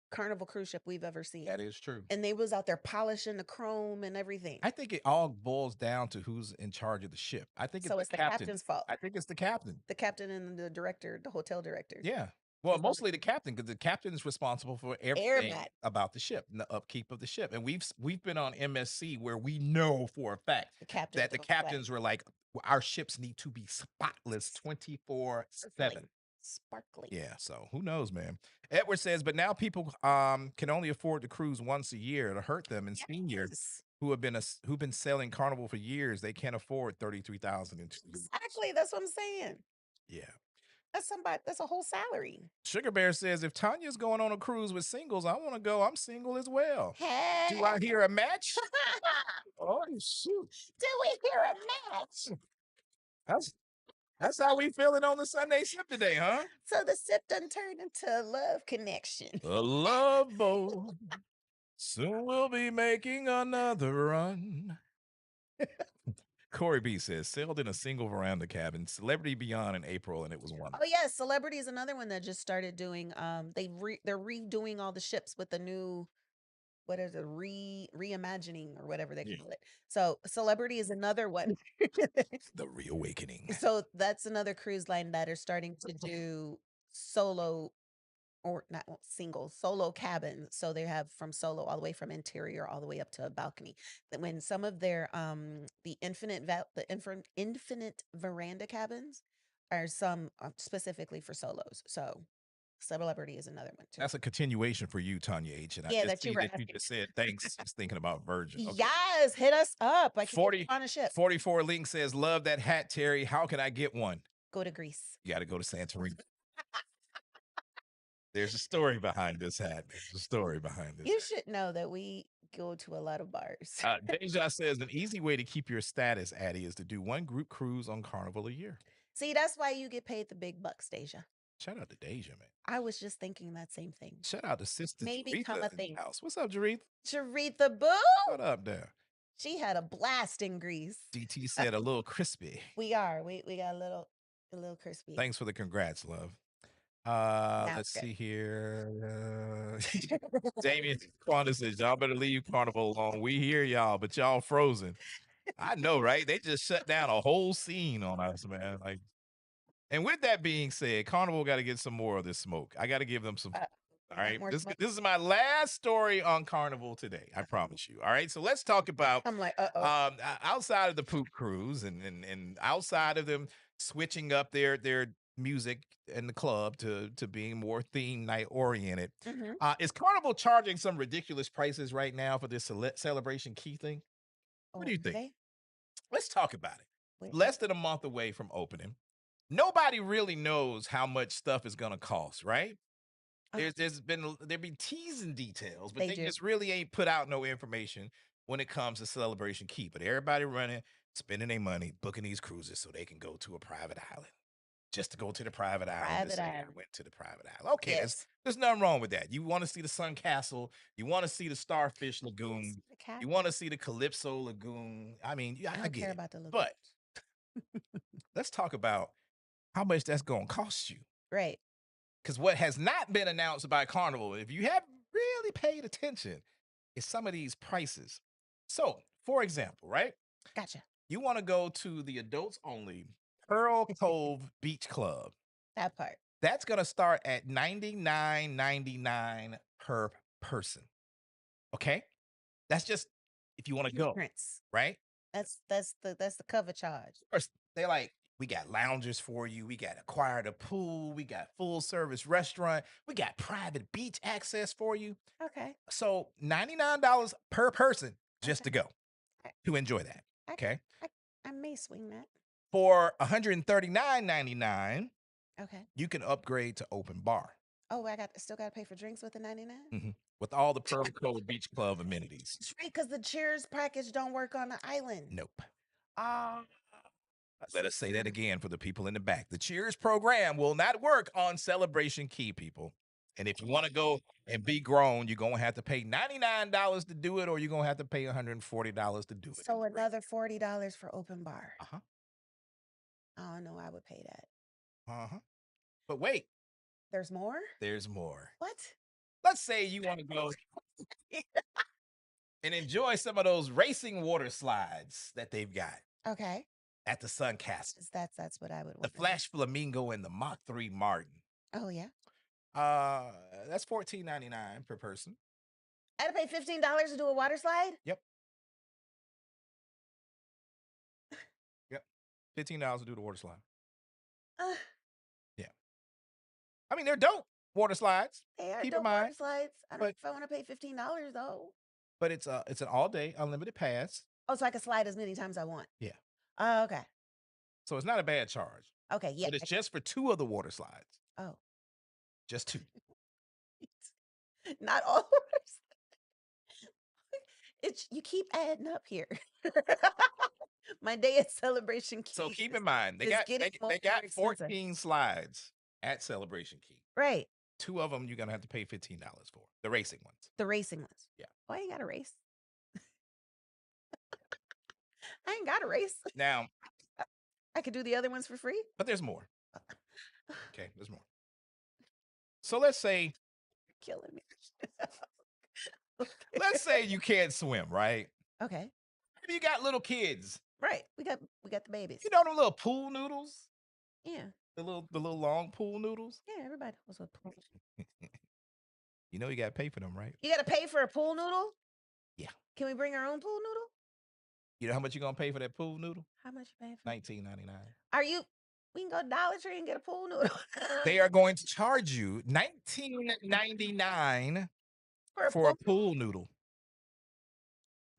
Carnival cruise ship we've ever seen. That is true. And they was out there polishing the chrome and everything. I think it all boils down to who's in charge of the ship. I think it's the captain's fault. I think it's the captain. The captain and the director, the hotel director. Yeah. Well, mostly the captain, because the captain is responsible for everything about the ship and the upkeep of the ship. And we've been on MSC where we know for a fact that the captains were like, our ships need to be spotless 24/7. Sparkly. Yeah, so who knows, man. Edward says, but now people can only afford to cruise once a year to hurt them. And seniors who've been sailing Carnival for years, they can't afford $33,000 in 2 years. Exactly, that's what I'm saying. Yeah. That's a whole salary. Sugar Bear says, if Tanya's going on a cruise with singles, I want to go. I'm single as well. Hey. Do I hear a match? Oh, shoot. Do we hear a match? That's how we feeling on the Sunday sip today, huh? So the sip done turned into a love connection. A love boat. Soon we'll be making another run. Corey B says, sailed in a single veranda cabin, Celebrity Beyond in April, and it was wonderful. Oh yeah, Celebrity is another one that just started doing. They're redoing all the ships with the new, what is it, reimagining or whatever they call it. So Celebrity is another one. The reawakening. So that's another cruise line that are starting to do solo, or not single, solo cabins. So they have from solo all the way from interior all the way up to a balcony. That when some of their the infinite veranda cabins are some specifically for solos. So Celebrity is another one too. That's a continuation for you, Tanya H. And Yeah, I just that you were you just said thanks. Just thinking about Virgin. Okay. Yes, hit us up. I can get on a ship. 44 Link says, love that hat, Terry. How can I get one? Go to Greece. You got to go to Santorini. There's a story behind this hat. There's a story behind this. You should know that we go to a lot of bars. Deja says, an easy way to keep your status, Addy, is to do one group cruise on Carnival a year. See, that's why you get paid the big bucks, Deja. Shout out to Deja, man. I was just thinking that same thing. Shout out to Sister Maybe come a thing. House. What's up, Jaretha? Jaretha Boo. What up there? She had a blast in Greece. DT said a little crispy. We got a little crispy. Thanks for the congrats, love. Let's see here. Damien Quanda says, y'all better leave Carnival alone. We hear y'all, but y'all frozen. I know, right? They just shut down a whole scene on us, man. Like, and with that being said, Carnival got to get some more of this smoke. I got to give them some. All right. This is my last story on Carnival today. I promise you. All right. So let's talk about I'm like, outside of the poop cruise and outside of them switching up their music in the club to being more theme night oriented. Is Carnival charging some ridiculous prices right now for this celebration key thing? What do you think? Let's talk about it. Less than a month away from opening. Nobody really knows how much stuff is gonna cost, right? There've been teasing details, but they just really ain't put out no information when it comes to Celebration Key. But everybody running, spending their money, booking these cruises so they can go to a private island. Just to go to the private island. I went to the private island. Okay, there's nothing wrong with that. You want to see the Sun Castle, you want to see the Starfish Lagoon, you want to see the Calypso Lagoon. I mean, I don't get care it. about the lagoon. But let's talk about how much that's gonna cost you. Right. Because what has not been announced by Carnival, if you haven't really paid attention, is some of these prices. So, for example, right? Gotcha. You want to go to the adults only Pearl Cove Beach Club. That part. That's going to start at $99.99 per person. Okay? That's just if you want to go. Right? That's the cover charge. First, they're like, we got loungers for you. We got acquired a pool. We got full service restaurant. We got private beach access for you. Okay. So $99 per person just to go to enjoy that. Okay. I may swing that. For $139.99. Okay. You can upgrade to open bar. Oh, still got to pay for drinks with the 99? With all the Pearl Cove Beach Club amenities. That's right, because the Cheers package don't work on the island. Nope. Let us say that again for the people in the back. The Cheers program will not work on Celebration Key, people. And if you want to go and be grown, you're going to have to pay $99 to do it, or you're going to have to pay $140 to do it. So another $40 for open bar. Uh-huh. Oh, no, I would pay that. Uh-huh. But wait. There's more? There's more. What? Let's say you want to go and enjoy some of those racing water slides that they've got. Okay. At the Sun Castle. That's what I would want. The Flash Flamingo and the Mach 3 Martin. Oh, yeah. That's $14.99 per person. I had to pay $15 to do a water slide? Yep. Yep. $15 to do the water slide. Yeah. I mean, they're dope water slides. They are dope water slides. I don't know if I want to pay $15 though. But it's an all-day unlimited pass. Oh, so I can slide as many times as I want. Yeah. Oh, okay. So it's not a bad charge. Okay, yeah. But it's just for 2 of the water slides. Oh. Just 2. Not all waters. You keep adding up here. My day at Celebration Key. So keep in mind, they got 14 slides at Celebration Key. Right. 2 of them you're gonna have to pay $15 for. The racing ones. The racing ones. Yeah. Oh, I ain't got a race. I ain't got a race. Now, I could do the other ones for free. But there's more. Okay, there's more. So let's say you're killing me. Okay. Let's say you can't swim, right? Okay. Maybe you got little kids. Right. We got the babies. You know the little pool noodles? Yeah. The little long pool noodles? Yeah, everybody knows what pool. You know you gotta pay for them, right? You gotta pay for a pool noodle? Yeah. Can we bring our own pool noodle? You know how much you're gonna pay for that pool noodle? How much you paying for? $19.99. We can go to Dollar Tree and get a pool noodle. They are going to charge you $19.99 for a pool noodle.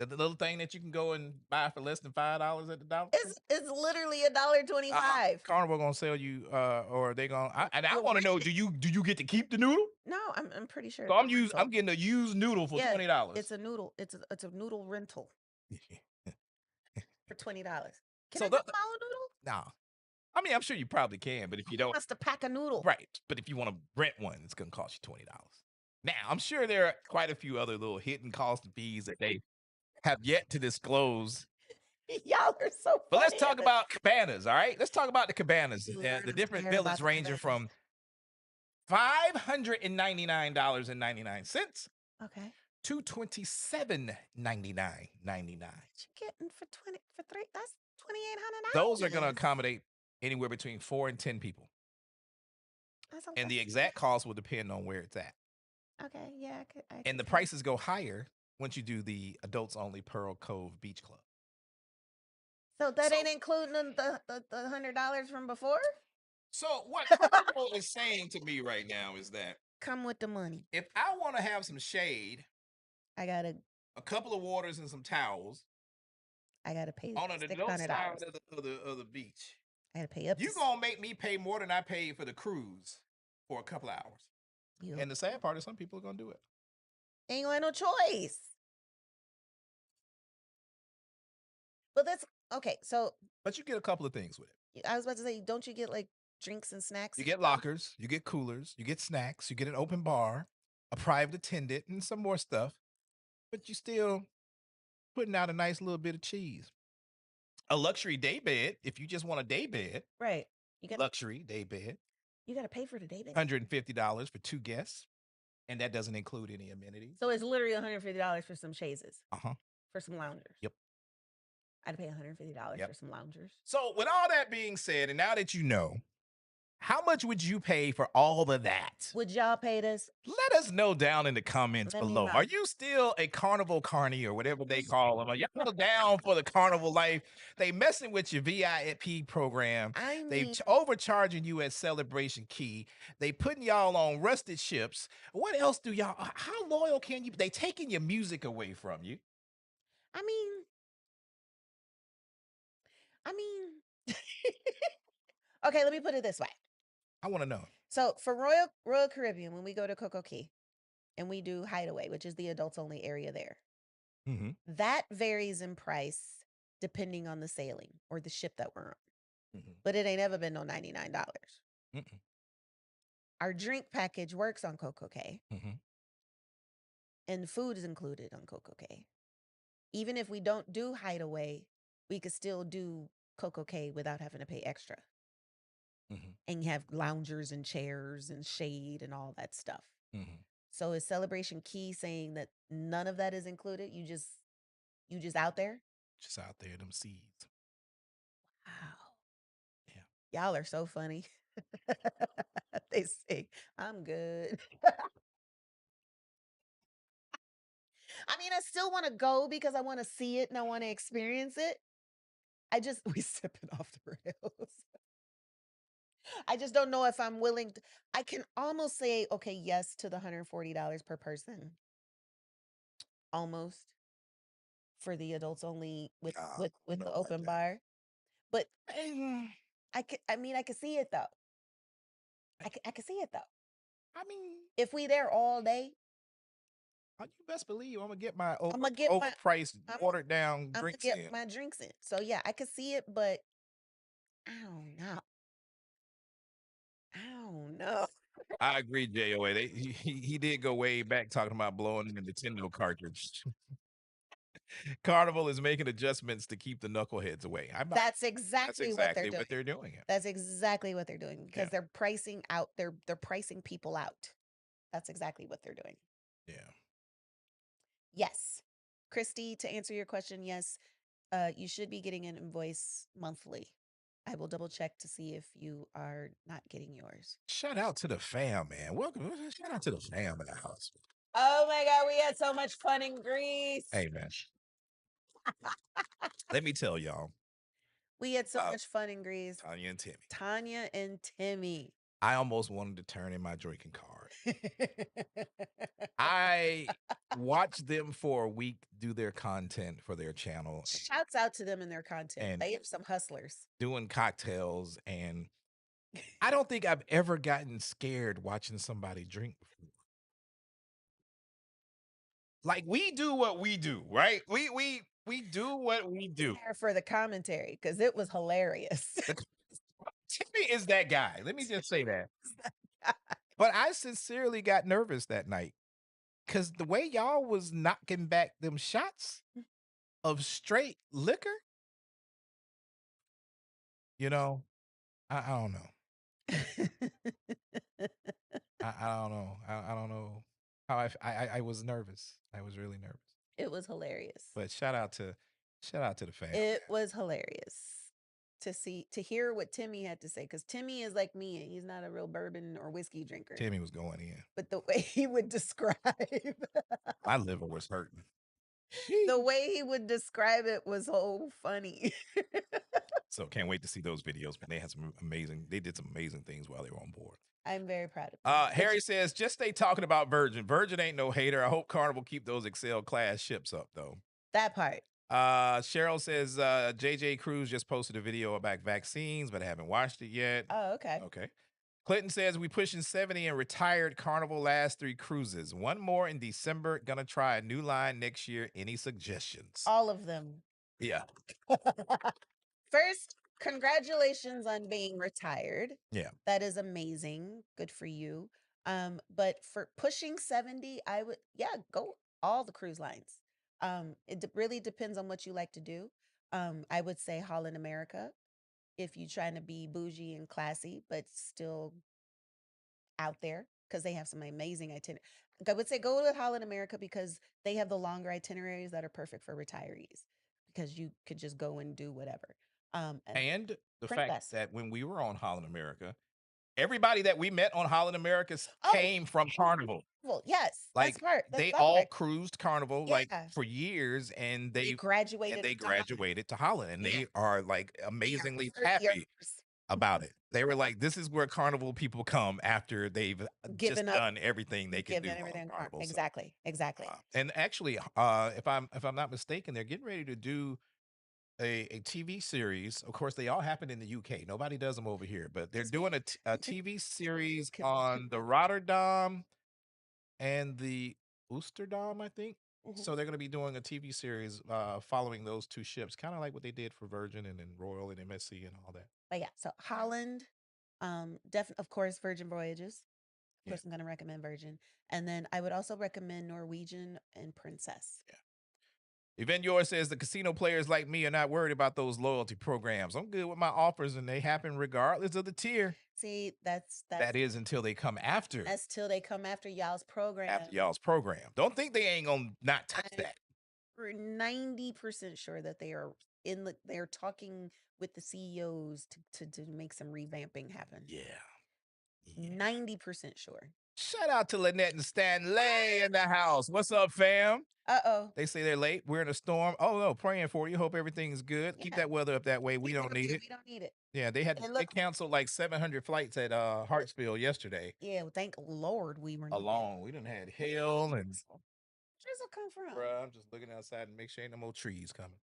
The little thing that you can go and buy for less than $5 at the Dollar Tree. It's literally $1.25. Carnival gonna sell you, or they gonna. I want to know, do you get to keep the noodle? No, I'm pretty sure. So I'm getting a used noodle for $20. It's a noodle. It's a noodle rental for $20. Can I get my own noodle? Nah. I mean, I'm sure you probably can, but if you don't, wants to pack a noodle, right? But if you want to rent one, it's gonna cost you $20. Now, I'm sure there are quite a few other little hidden cost and fees that they have yet to disclose. Y'all are so funny. But let's talk about cabanas, all right? Let's talk about the cabanas. The different villas ranging from $599.99 Okay. to $27.99.99. What you getting for 3? That's $2,800. Those are going to accommodate anywhere between 4 and 10 people. And the exact cost will depend on where it's at. Okay, yeah, I And the prices go higher once you do the adults only Pearl Cove Beach Club. So that ain't including the $100 from before? So what Carnival is saying to me right now is that come with the money. If I want to have some shade, I gotta a couple of waters and some towels. I gotta pay on the adult side of the beach. I gotta pay up. You gonna make me pay more than I paid for the cruise for a couple of hours. And the sad part is some people are gonna do it. Ain't got no choice. But that's okay. So, but you get a couple of things with it. I was about to say, don't you get like drinks and snacks? You get lockers, you get coolers, you get snacks, you get an open bar, a private attendant, and some more stuff. But you still putting out a nice little bit of cheese. A luxury day bed, if you just want a day bed. Right. You get luxury day bed. You got to pay for the day bed. $150 for 2 guests. And that doesn't include any amenities. So it's literally $150 for some chaises. Uh-huh. For some loungers. Yep. I'd pay $150 for some loungers. So with all that being said, and now that you know, how much would you pay for all of that? Would y'all pay this? Let us know down in the comments below. Are you still a Carnival Carney or whatever they call them? Are y'all down for the Carnival life? They messing with your VIP program. They overcharging you at Celebration Key. They putting y'all on rusted ships. What else do y'all? How loyal can you? They taking your music away from you. I mean, okay, let me put it this way. I want to know. So for Royal Caribbean, when we go to Coco Cay and we do Hideaway, which is the adults only area there, that varies in price depending on the sailing or the ship that we're on. But it ain't ever been no $99. Our drink package works on Coco Cay. And food is included on Coco Cay. Even if we don't do Hideaway, we could still do Coco Cay without having to pay extra. And you have loungers and chairs and shade and all that stuff. So is Celebration Key saying that none of that is included? You just out there? Just out there, them seeds. Wow. Yeah. Y'all are so funny. They say, I'm good. I mean, I still want to go because I want to see it and I want to experience it. We sipping off the rails. I just don't know if I'm willing to. I can almost say, okay, yes to the $140 per person. Almost. For the adults only with the open bar. But I can see it though. I can see it though. I mean, if we there all day, you best believe I'm gonna get my overpriced, watered down drinks in. I'm gonna get my drinks in. So yeah, I can see it, but I don't know. I agree, JOA. He did go way back talking about blowing the Nintendo cartridge. Carnival is making adjustments to keep the knuckleheads away. That's exactly what they're doing. That's exactly what they're doing because they're pricing out. They're pricing people out. That's exactly what they're doing. Yeah. Yes, Christy. To answer your question, yes, you should be getting an invoice monthly. I will double check to see if you are not getting yours. Shout out to the fam, man. Welcome. Shout out to the fam in the house. Oh my God, we had so much fun in Greece. Hey, man. Let me tell y'all. We had so much fun in Greece. Tanya and Timmy. I almost wanted to turn in my drinking card. I watched them for a week do their content for their channel. Shouts out to them and their content. They have some hustlers. Doing cocktails, and I don't think I've ever gotten scared watching somebody drink before. Like, we do what we do, right? We do what we do. For the commentary, because it was hilarious. Timmy is that guy. Let me just say that. But I sincerely got nervous that night because the way y'all was knocking back them shots of straight liquor, I don't know. I don't know. I don't know how I was nervous. I was really nervous. It was hilarious. But shout out to the fam. It was hilarious to hear what Timmy had to say, because Timmy is like me and he's not a real bourbon or whiskey drinker. Timmy was going in. But the way he would describe My liver was hurting. the way he would describe it was so funny. So can't wait to see those videos, man. They did some amazing things while they were on board. I'm very proud of them. Harry says, just stay talking about Virgin. Virgin ain't no hater. I hope Carnival keep those Excel class ships up, though. That part. Cheryl says, JJ Cruz just posted a video about vaccines, but I haven't watched it yet. Oh, okay. Okay. Clinton says, we pushing 70 and retired Carnival last 3 cruises. One more in December. Gonna try a new line next year. Any suggestions? All of them. Yeah. First, congratulations on being retired. Yeah. That is amazing. Good for you. But for pushing 70, I would, go all the cruise lines. It really depends on what you like to do. I would say Holland America if you're trying to be bougie and classy, but still out there, because they have some amazing itineraries. I would say go with Holland America because they have the longer itineraries that are perfect for retirees, because you could just go and do whatever. And the fact Princess. that when we were on Holland America, everybody that we met on Holland America Oh. came from Carnival. Well, yes, Like that's they that all part. cruised Carnival like for years, and They they graduated. to Holland. graduated to Holland, and they are like amazingly They are happy years. about it. They were like, "This is where Carnival people come after they've just Given up- done everything they could do Given on everything. Carnival." So, Exactly. Exactly. and actually, if I'm not mistaken, they're getting ready to do a TV series. Of course, they all happen in the UK. Nobody does them over here, but they're doing a TV series on the Rotterdam and the Oosterdam, I think. So they're going to be doing a TV series following those 2 ships, kind of like what they did for Virgin and then Royal and MSC and all that. But yeah, so Holland, of course, Virgin Voyages. Of course, I'm going to recommend Virgin. And then I would also recommend Norwegian and Princess. Yeah. Event Yours says the casino players like me are not worried about those loyalty programs. I'm good with my offers, and they happen regardless of the tier. See, that is until they come after. That's till they come after y'all's program. After y'all's program. Don't think they ain't gonna not touch that. We're 90% sure that they're talking with the CEOs to make some revamping happen. Yeah. 90% sure. Shout out to Lynette and Stanley in the house. What's up, fam? Uh-oh. They say they're late. We're in a storm. Oh no, praying for you. Hope everything's good. Keep that weather up that way. We don't need it. We don't need it. Yeah, they canceled like 700 flights at Hartsfield yesterday. Yeah, well, thank Lord we were alone. We done had hail and where's it come from? bruh, I'm just looking outside and make sure ain't no more trees coming.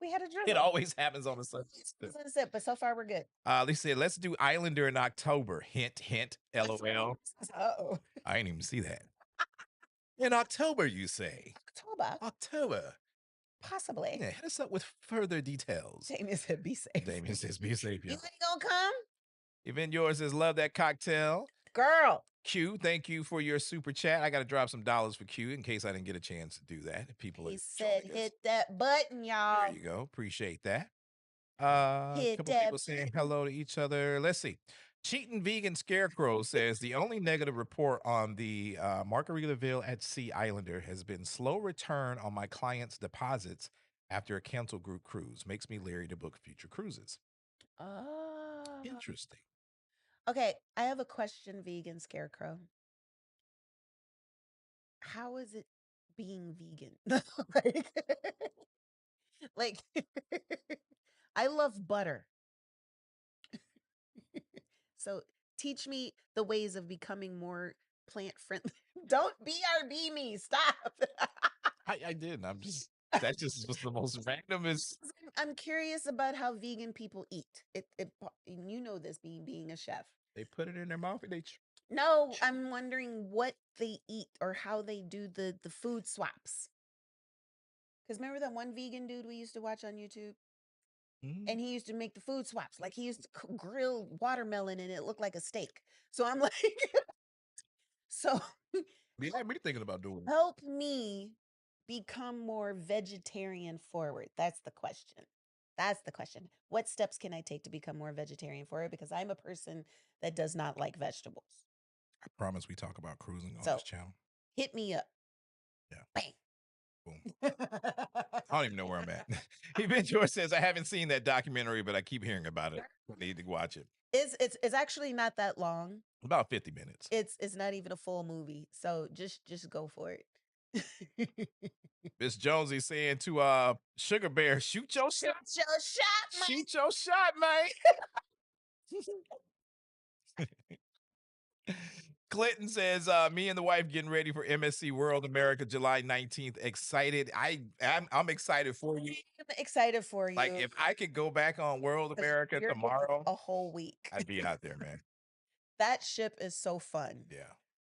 We had a drizzle. It always happens on the sunset. But so far we're good. They said let's do Islander in October. Hint, hint. LOL. Uh-oh. I didn't even see that. In October, you say? October. Possibly. Yeah, hit us up with further details. Damien said be safe. Damien says be safe. You ain't gonna come? Event Yours says love that cocktail. Girl. Q, thank you for your super chat. I got to drop some dollars for Q in case I didn't get a chance to do that. He said hit that button, y'all. There you go. Appreciate that. A couple people saying hello to each other. Let's see. Cheating Vegan Scarecrow says the only negative report on the Margaritaville at Sea Islander has been slow return on my client's deposits after a canceled group cruise. Makes me leery to book future cruises. Oh. Interesting. Okay, I have a question, Vegan Scarecrow. How is it being vegan? like I love butter. So teach me the ways of becoming more plant friendly. Don't BRB me. Stop. I did. That just was the most randomest. I'm curious about how vegan people eat. You know this being a chef. They put it in their mouth and they. No, I'm wondering what they eat or how they do the food swaps. Because remember that one vegan dude we used to watch on YouTube? And he used to make the food swaps. Like he used to grill watermelon and it looked like a steak. So I'm like, you had me thinking about doing it. Help me become more vegetarian forward. That's the question. That's the question. What steps can I take to become more vegetarian for it? Because I'm a person that does not like vegetables. I promise we talk about cruising on So this channel. hit me up. Yeah. Bang. Boom. I don't even know where I'm at. Even George says I haven't seen that documentary, but I keep hearing about it. I need to watch it. It's actually not that long. About 50 minutes. It's not even a full movie. So just go for it. Miss Jonesy saying to Sugar Bear, shoot your shot. Shoot your shot, man. Shoot your shot, man. Clinton says, me and the wife getting ready for MSC World America July 19th. Excited. I'm excited for you. I'm excited for you. Like if I could go back on World 'cause America you're gone tomorrow, a whole week. I'd be out there, man. That ship is so fun. Yeah.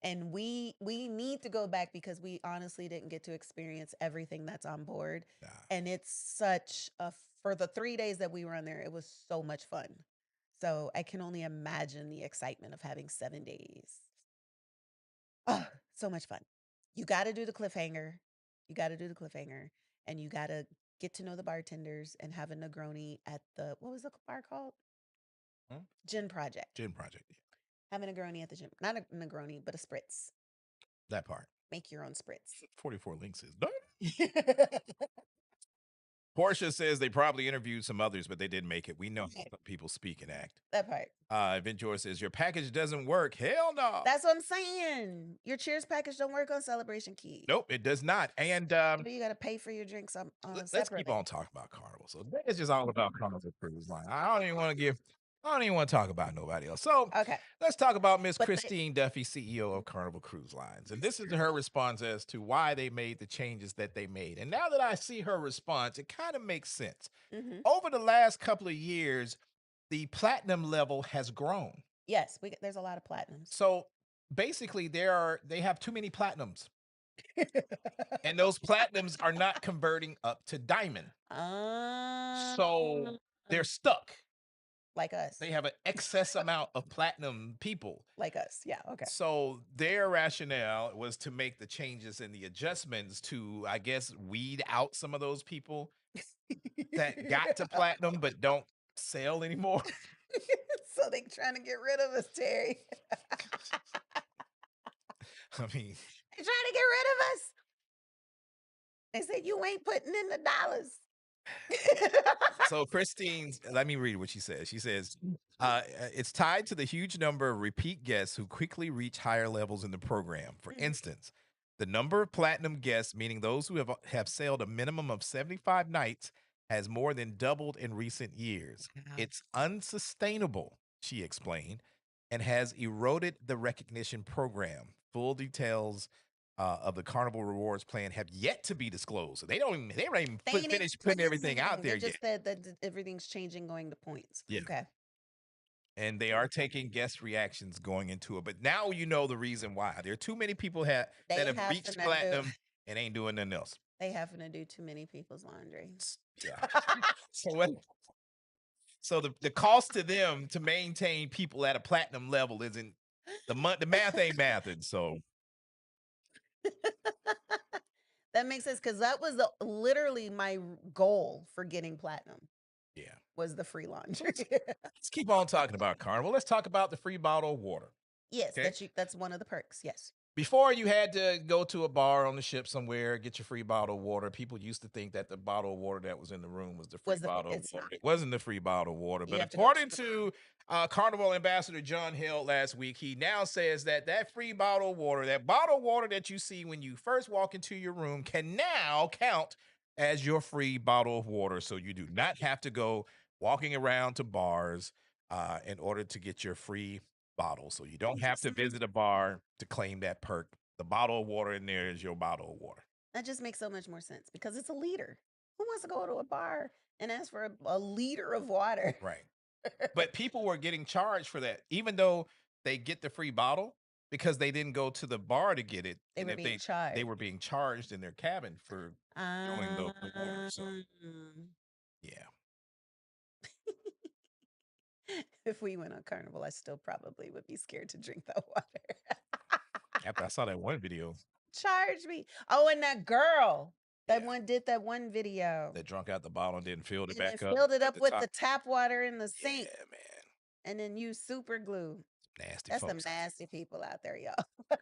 And we need to go back because we honestly didn't get to experience everything that's on board. Nah. And it's such a for the 3 days that we were on there, it was so much fun. So I can only imagine the excitement of having 7 days. Oh, so much fun. You got to do the cliffhanger. You got to do the cliffhanger, and you got to get to know the bartenders and have a Negroni at the what was the bar called? Gin Project. Gin Project. Yeah. Have a Negroni at the gym. Not a Negroni, but a spritz. That part. Make your own spritz. 44 links is done. Portia says they probably interviewed some others, but they didn't make it. We know how people speak and act. That part. Ventura says your package doesn't work. Hell no. That's what I'm saying. Your cheers package don't work on Celebration Key. Nope, it does not. And you got to pay for your drinks on let's keep on talking about Carnival. So it's just all about Carnival Cruise Line. I don't even want to talk about nobody else. So okay, let's talk about Miss Christine Duffy, CEO of Carnival Cruise Lines. And this is her response as to why they made the changes that they made. And now that I see her response, it kind of makes sense. Mm-hmm. Over the last couple of years, the platinum level has grown. Yes, there's a lot of platinums. So basically, they have too many platinums. And those platinums are not converting up to diamond. So they're stuck. Like us. They have an excess amount of platinum people. Like us. Yeah. Okay. So their rationale was to make the changes and the adjustments to, I guess, weed out some of those people that got to platinum but don't sell anymore. So they're trying to get rid of us, Terry. I mean, they're trying to get rid of us. They said you ain't putting in the dollars. So Christine's, let me read what she says. She says, it's tied to the huge number of repeat guests who quickly reach higher levels in the program. For instance, the number of platinum guests, meaning those who have sailed a minimum of 75 nights, has more than doubled in recent years. It's unsustainable, she explained, and has eroded the recognition program. Full details of the Carnival Rewards plan have yet to be disclosed. So they haven't even finished putting everything out there yet. Just said that everything's changing, going to points. Yeah. Okay. And they are taking guest reactions going into it. But now you know the reason why. There are too many people that have reached platinum and ain't doing nothing else. They happen to do too many people's laundry. Yeah. So the cost to them to maintain people at a platinum level isn't the math ain't mathing. So that makes sense because that was literally my goal for getting platinum. Yeah, was the free laundry. Let's keep on talking about Carnival. Let's talk about the free bottle of water. Yes, that's one of the perks. Yes. Before you had to go to a bar on the ship somewhere, get your free bottle of water. People used to think that the bottle of water that was in the room was the free bottle of water. It wasn't the free bottle of water. But according to Carnival Ambassador John Hill last week, he now says that free bottle of water, that bottle of water that you see when you first walk into your room, can now count as your free bottle of water. So you do not have to go walking around to bars in order to get your free bottle. So you don't have to visit a bar to claim that perk. The bottle of water in there is your bottle of water. That just makes so much more sense because it's a liter. Who wants to go to a bar and ask for a liter of water? Right. But people were getting charged for that, even though they get the free bottle because they didn't go to the bar to get it. They were being charged. They were being charged in their cabin for doing the water. So, yeah. If we went on Carnival, I still probably would be scared to drink that water. After I saw that one video. Charge me. Oh, and that girl. That one did that one video. That drunk out the bottle and didn't fill it And back then up. filled it at up with top. the tap water in the sink. Yeah, man. And then used super glue. Nasty That's folks. some nasty people out there, y'all.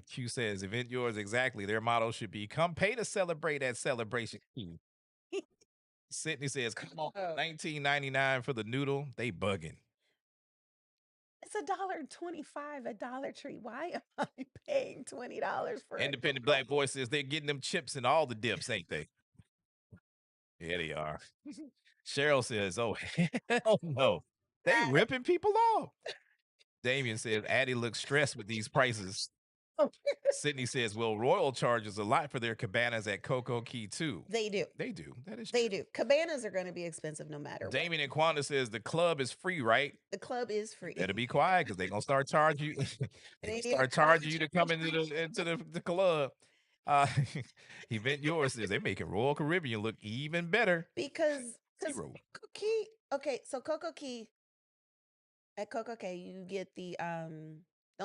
Q says, event yours exactly. Their motto should be come pay to celebrate at Celebration Q. Sydney says, come on, $19.99 for the noodle. They bugging. It's $1.25 at Dollar Tree. Why am I paying $20 for Independent Black Boy says they're getting them chips and all the dips, ain't they? Yeah, they are. Cheryl says, oh, hell no. They ripping people off. Damien says, Addy looks stressed with these prices. Sydney says, well, Royal charges a lot for their cabanas at Coco Key, too. They do. They do. That is They true. do. Cabanas are going to be expensive no matter what. Damien and Quanda says the club is free, right? The club is free. Better be quiet because they're gonna start charging you. They start charging you to come into the club. Event yours says they're making Royal Caribbean look even better. Because Zero. Coco Key, okay, so Coco Key, at Coco Key, you get the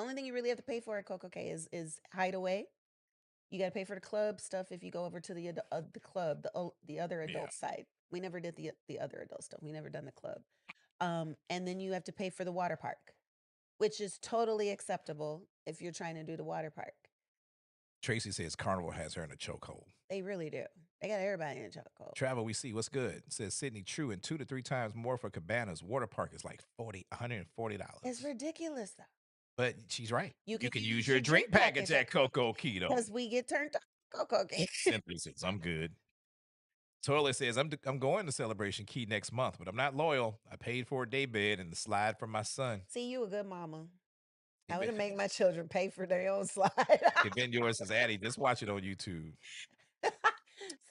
only thing you really have to pay for at Coco Key is hideaway. You got to pay for the club stuff if you go over to the club, the other adult side. We never did the other adult stuff. We never done the club. And then you have to pay for the water park, which is totally acceptable if you're trying to do the water park. Tracy says Carnival has her in a chokehold. They really do. They got everybody in a chokehold. Travel, we see what's good. Says Sydney, true, and 2 to 3 times more for cabanas. Water park is like $140. It's ridiculous, though. But she's right. You can use your drink package at Coco Key, though. Because we get turned on Coco Key. Simply says, I'm good. Toilet says, I'm going to Celebration Key next month, but I'm not loyal. I paid for a day bed and the slide for my son. See, you a good mama. I would have made my children pay for their own slide. Event yours says, Addy, just watch it on YouTube.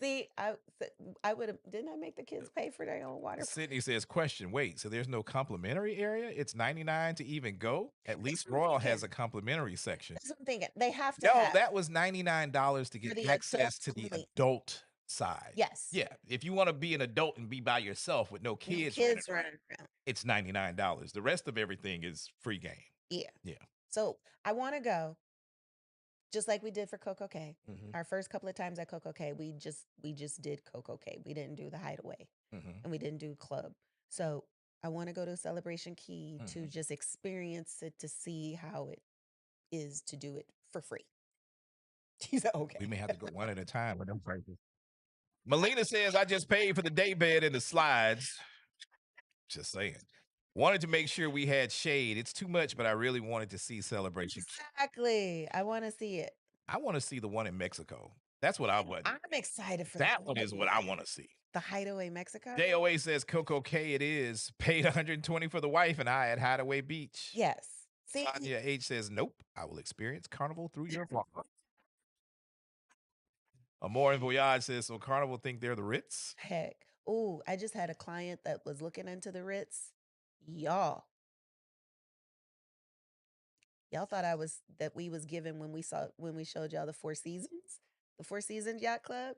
See, I would have, didn't I make the kids pay for their own water? Sydney says, question, wait, so there's no complimentary area? It's $99 to even go? At least Royal has a complimentary section. That's what I'm thinking. They have to. No, that was $99 to get access to the adult side. Yes. Yeah. If you want to be an adult and be by yourself with no kids running around, it's $99. The rest of everything is free game. Yeah. Yeah. So I want to go, just like we did for Coco Key. Our first couple of times at Coco Key, we just did Coco Key. We didn't do the hideaway, and we didn't do club. So I want to go to Celebration Key to just experience it, to see how it is to do it for free. He's okay. We may have to go one at a time with them prices. Melina says, I just paid for the day bed and the slides. Just saying. Wanted to make sure we had shade. It's too much, but I really wanted to see Celebration. Exactly. I want to see it. I want to see the one in Mexico. That's what I want. I'm excited for that one. Is what I want to see. The Hideaway Mexico. JOA says Coco K it is. Paid $120 for the wife and I at Hideaway Beach. Yes. See, Tanya H says, nope. I will experience Carnival through your vlog. Amore and Voyage says, so Carnival think they're the Ritz? Heck. Ooh, I just had a client that was looking into the Ritz. Y'all thought we was given when we showed y'all the Four Seasons Yacht Club.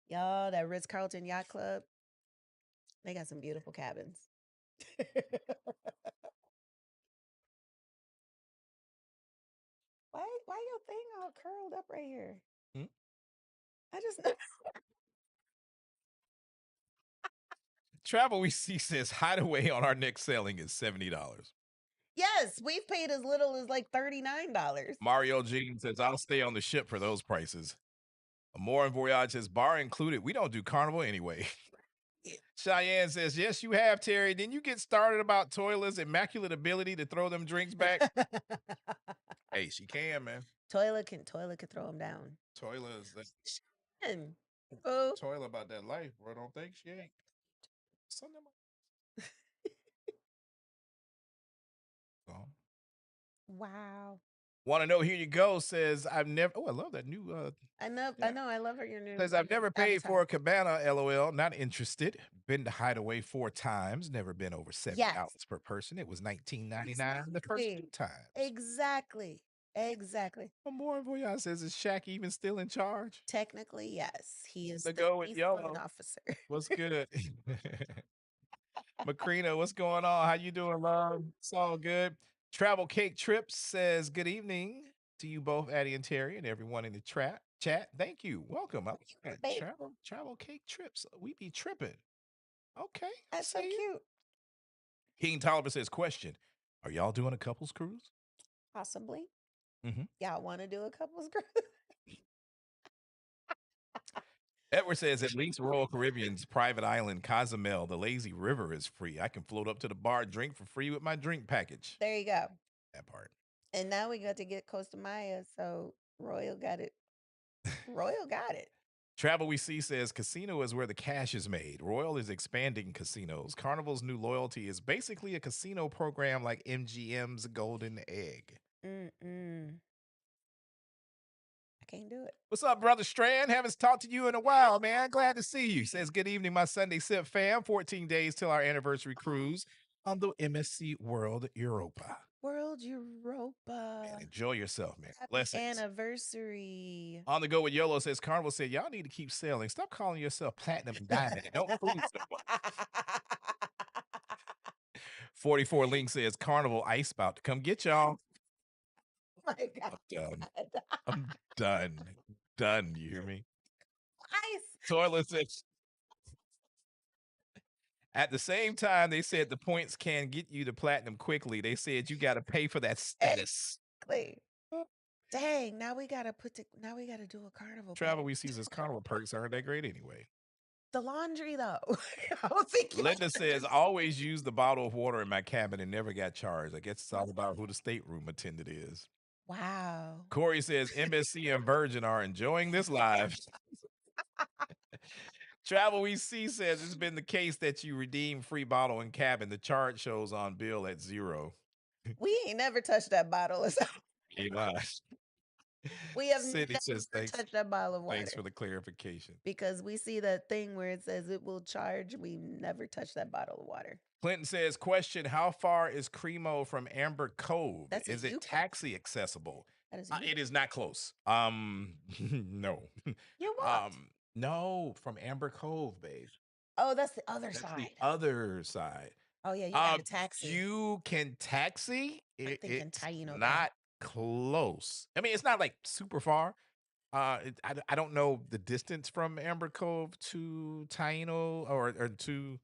Y'all, that Ritz-Carlton Yacht Club, they got some beautiful cabins. Why your thing all curled up right here? I just know. Travel We See says Hideaway on our next selling is $70. Yes, we've paid as little as like $39. Mario Jean says, I'll stay on the ship for those prices. Amore and Voyage says, bar included. We don't do Carnival anyway. Cheyenne says, yes, you have, Terry. Didn't you get started about Toila's immaculate ability to throw them drinks back? Hey, she can, man. Toila can throw them down. Toila is that. Oh. Toila about that life, bro. Don't think she ain't. Wow. Want to know? Here you go. Says I've never. Oh, I love that new. I know. I love her. Your new. Says I've never paid for a cabana. LOL. Not interested. Been to Hideaway 4 times. Never been over $70 per person. It was $19.99 the first 2 times. Exactly. Amore Voyage says, is Shaq even still in charge? Technically, yes. He is the go with yellow officer. What's good? Macrina, what's going on? How you doing, love? It's all good. Travel Cake Trips says, good evening to you both, Addy and Terry, and everyone in the chat. chat. Thank you. Welcome. Babe, Travel cake trips. We be tripping. Okay, I that's so see you. cute. King Tolliver says, question: are y'all doing a couples cruise? Possibly. Mm-hmm. Y'all want to do a couples group? Edward says, at least Royal Caribbean's private island, Cozumel, the lazy river is free. I can float up to the bar, drink for free with my drink package. There you go. That part. And now we got to get Costa Maya, so Royal got it. Royal got it. Travel We See says, casino is where the cash is made. Royal is expanding casinos. Carnival's new loyalty is basically a casino program like MGM's Golden Egg. Mm-mm. I can't do it. What's up, Brother Strand? Haven't talked to you in a while, man. Glad to see you. Says, good evening, my Sunday Sip fam. 14 days till our anniversary cruise on the MSC World Europa. World Europa. Man, enjoy yourself, man. Happy Blessings. Anniversary. On the go with YOLO says, Carnival said, y'all need to keep sailing. Stop calling yourself platinum and diamond. And don't cruise no more. 44 Link says, Carnival ice about to come get y'all. My God. I'm done. Done. You hear me? Ice. Toilet says, at the same time, they said the points can get you to platinum quickly. They said you got to pay for that status. Exactly. Dang, now we gotta do a carnival. Travel We See says Carnival perks aren't that great anyway. The laundry though. I was thinking. Linda says, always use the bottle of water in my cabin and never got charged. I guess it's all about who the stateroom attendant is. Wow. Corey says MSC and Virgin are enjoying this live. Travel We See says it's been the case that you redeem free bottle in cabin. The charge shows on bill at 0. We ain't never touched that bottle. Hey, bye. We have Sydney never says, touched that bottle of water. Thanks for the clarification. Because we see that thing where it says it will charge. We never touched that bottle of water. Clinton says, question, how far is Cremo from Amber Cove? That's is it taxi accessible? That is It is not close. No. You walked. No, from Amber Cove, babe. Oh, that's the other side. The other side. Oh yeah, you got a taxi. You can taxi. I'm thinking Taino. Not close. I mean, it's not like super far. I don't know the distance from Amber Cove to Taino or to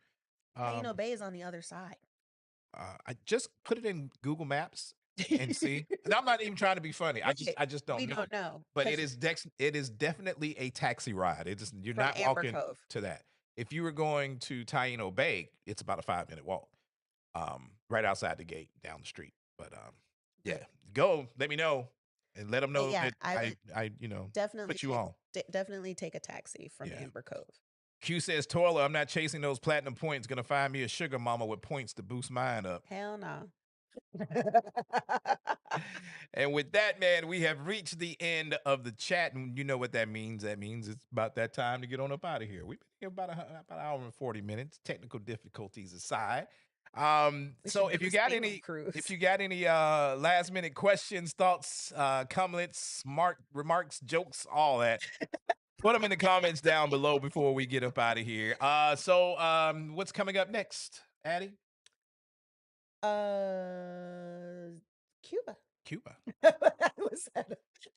Taino Bay is on the other side. I just put it in Google Maps and see. And I'm not even trying to be funny. I just don't know. We don't know. But it is definitely a taxi ride. It is you're From not Amber walking Cove. to that. If you were going to Taino Bay, it's about a 5-minute walk. Right outside the gate down the street. But yeah, go. Let me know and let them know that I definitely put you on. Definitely take a taxi from Amber Cove. Q says, Toiler, I'm not chasing those platinum points. Gonna find me a sugar mama with points to boost mine up. Hell no. And with that, man, we have reached the end of the chat. And you know what that means. That means it's about that time to get on up out of here. We've been here about an hour and 40 minutes, technical difficulties aside. So if you got any last minute questions, thoughts, comments, smart remarks, jokes, all that, put them in the comments down below before we get up out of here. So what's coming up next, Addy? Cuba. Cuba.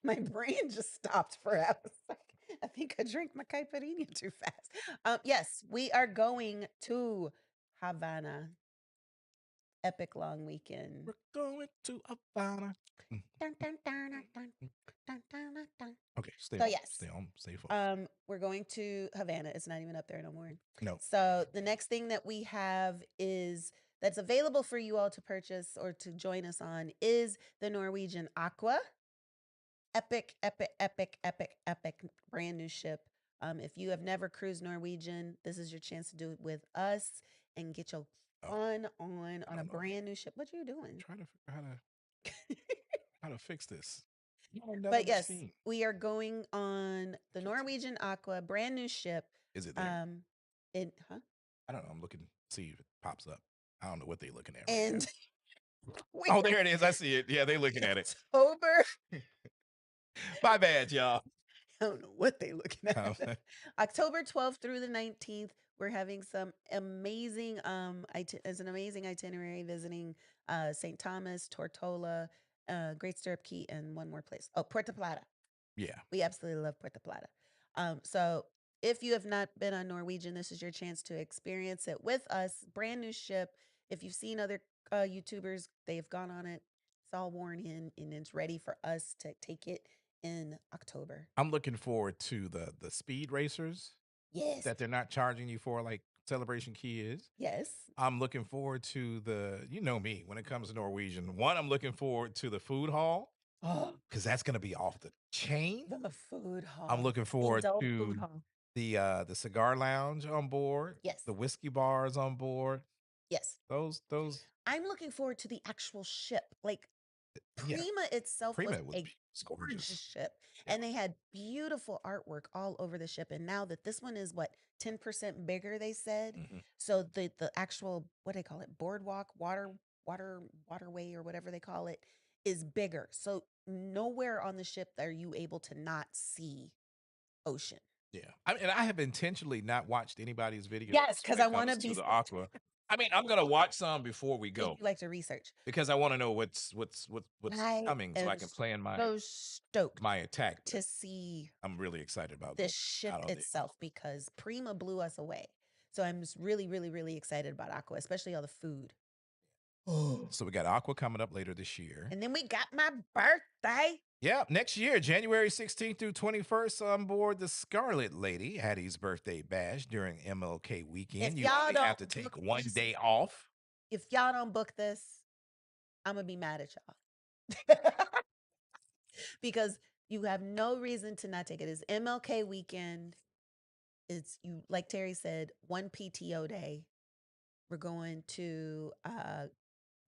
My brain just stopped for a second. I think I drank my Caipirinha too fast. Yes, we are going to Havana. Epic long weekend. We're going to Havana. Okay, stay focused. We're going to Havana. It's not even up there no more. No. So the next thing that we have that's available for you all to purchase or to join us on is the Norwegian Aqua. Epic brand new ship. If you have never cruised Norwegian, this is your chance to do it with us and get your fun on a brand new ship. What are you doing? Trying to figure how to fix this. But yes, we are going on the Norwegian Aqua, brand new ship. Is it there? I don't know. I'm looking to see if it pops up. I don't know what they're looking at. And oh, there it is. I see it. Yeah, they're looking at it. October. My bad, y'all. I don't know what they're looking at. October 12th through the 19th, we're having some amazing it's an amazing itinerary visiting St. Thomas, Tortola, Great Stirrup Key, and one more place. Oh, Puerto Plata. Yeah. We absolutely love Puerto Plata. So if you have not been on Norwegian, this is your chance to experience it with us. Brand new ship. If you've seen other YouTubers, they've gone on it. It's all worn in and it's ready for us to take it in October. I'm looking forward to the speed racers Yes. that they're not charging you for like Celebration Key is. Yes. I'm looking forward to you know me, when it comes to Norwegian. One, I'm looking forward to the food hall Oh, because that's going to be off the chain. the food hall. I'm looking forward Adult food to hall. the cigar lounge on board. Yes. The whiskey bars on board. Yes. Those I'm looking forward to the actual ship. Like yeah. Prima itself was Prima was a gorgeous gorgeous. ship, Yeah. and they had beautiful artwork all over the ship. And now that this one is what 10% bigger, they said. Mhm. So the actual what do they call it, boardwalk, waterway or whatever they call it, is bigger. So nowhere on the ship are you able to not see ocean. Yeah. And I have intentionally not watched anybody's videos Yes, when because I it want to comes be. to the aqua. I mean, I'm gonna watch some before we You go like to research. because I want to know what's I coming so am I can plan so stoked my attack. But to see I'm really excited about the going ship out on the itself because Prima blew us away. So I'm just really, really, really excited about Aqua, especially all the food. So we got Aqua coming up later this year. And then we got my birthday. Yeah, next year, January 16th through 21st, on board the Scarlet Lady, Addie's birthday bash during MLK weekend. If You y'all only have don't to take book one this- day off. If y'all don't book this, I'm gonna be mad at y'all. Because you have no reason to not take it. It's MLK weekend. It's you like Terry said, one PTO day. We're going to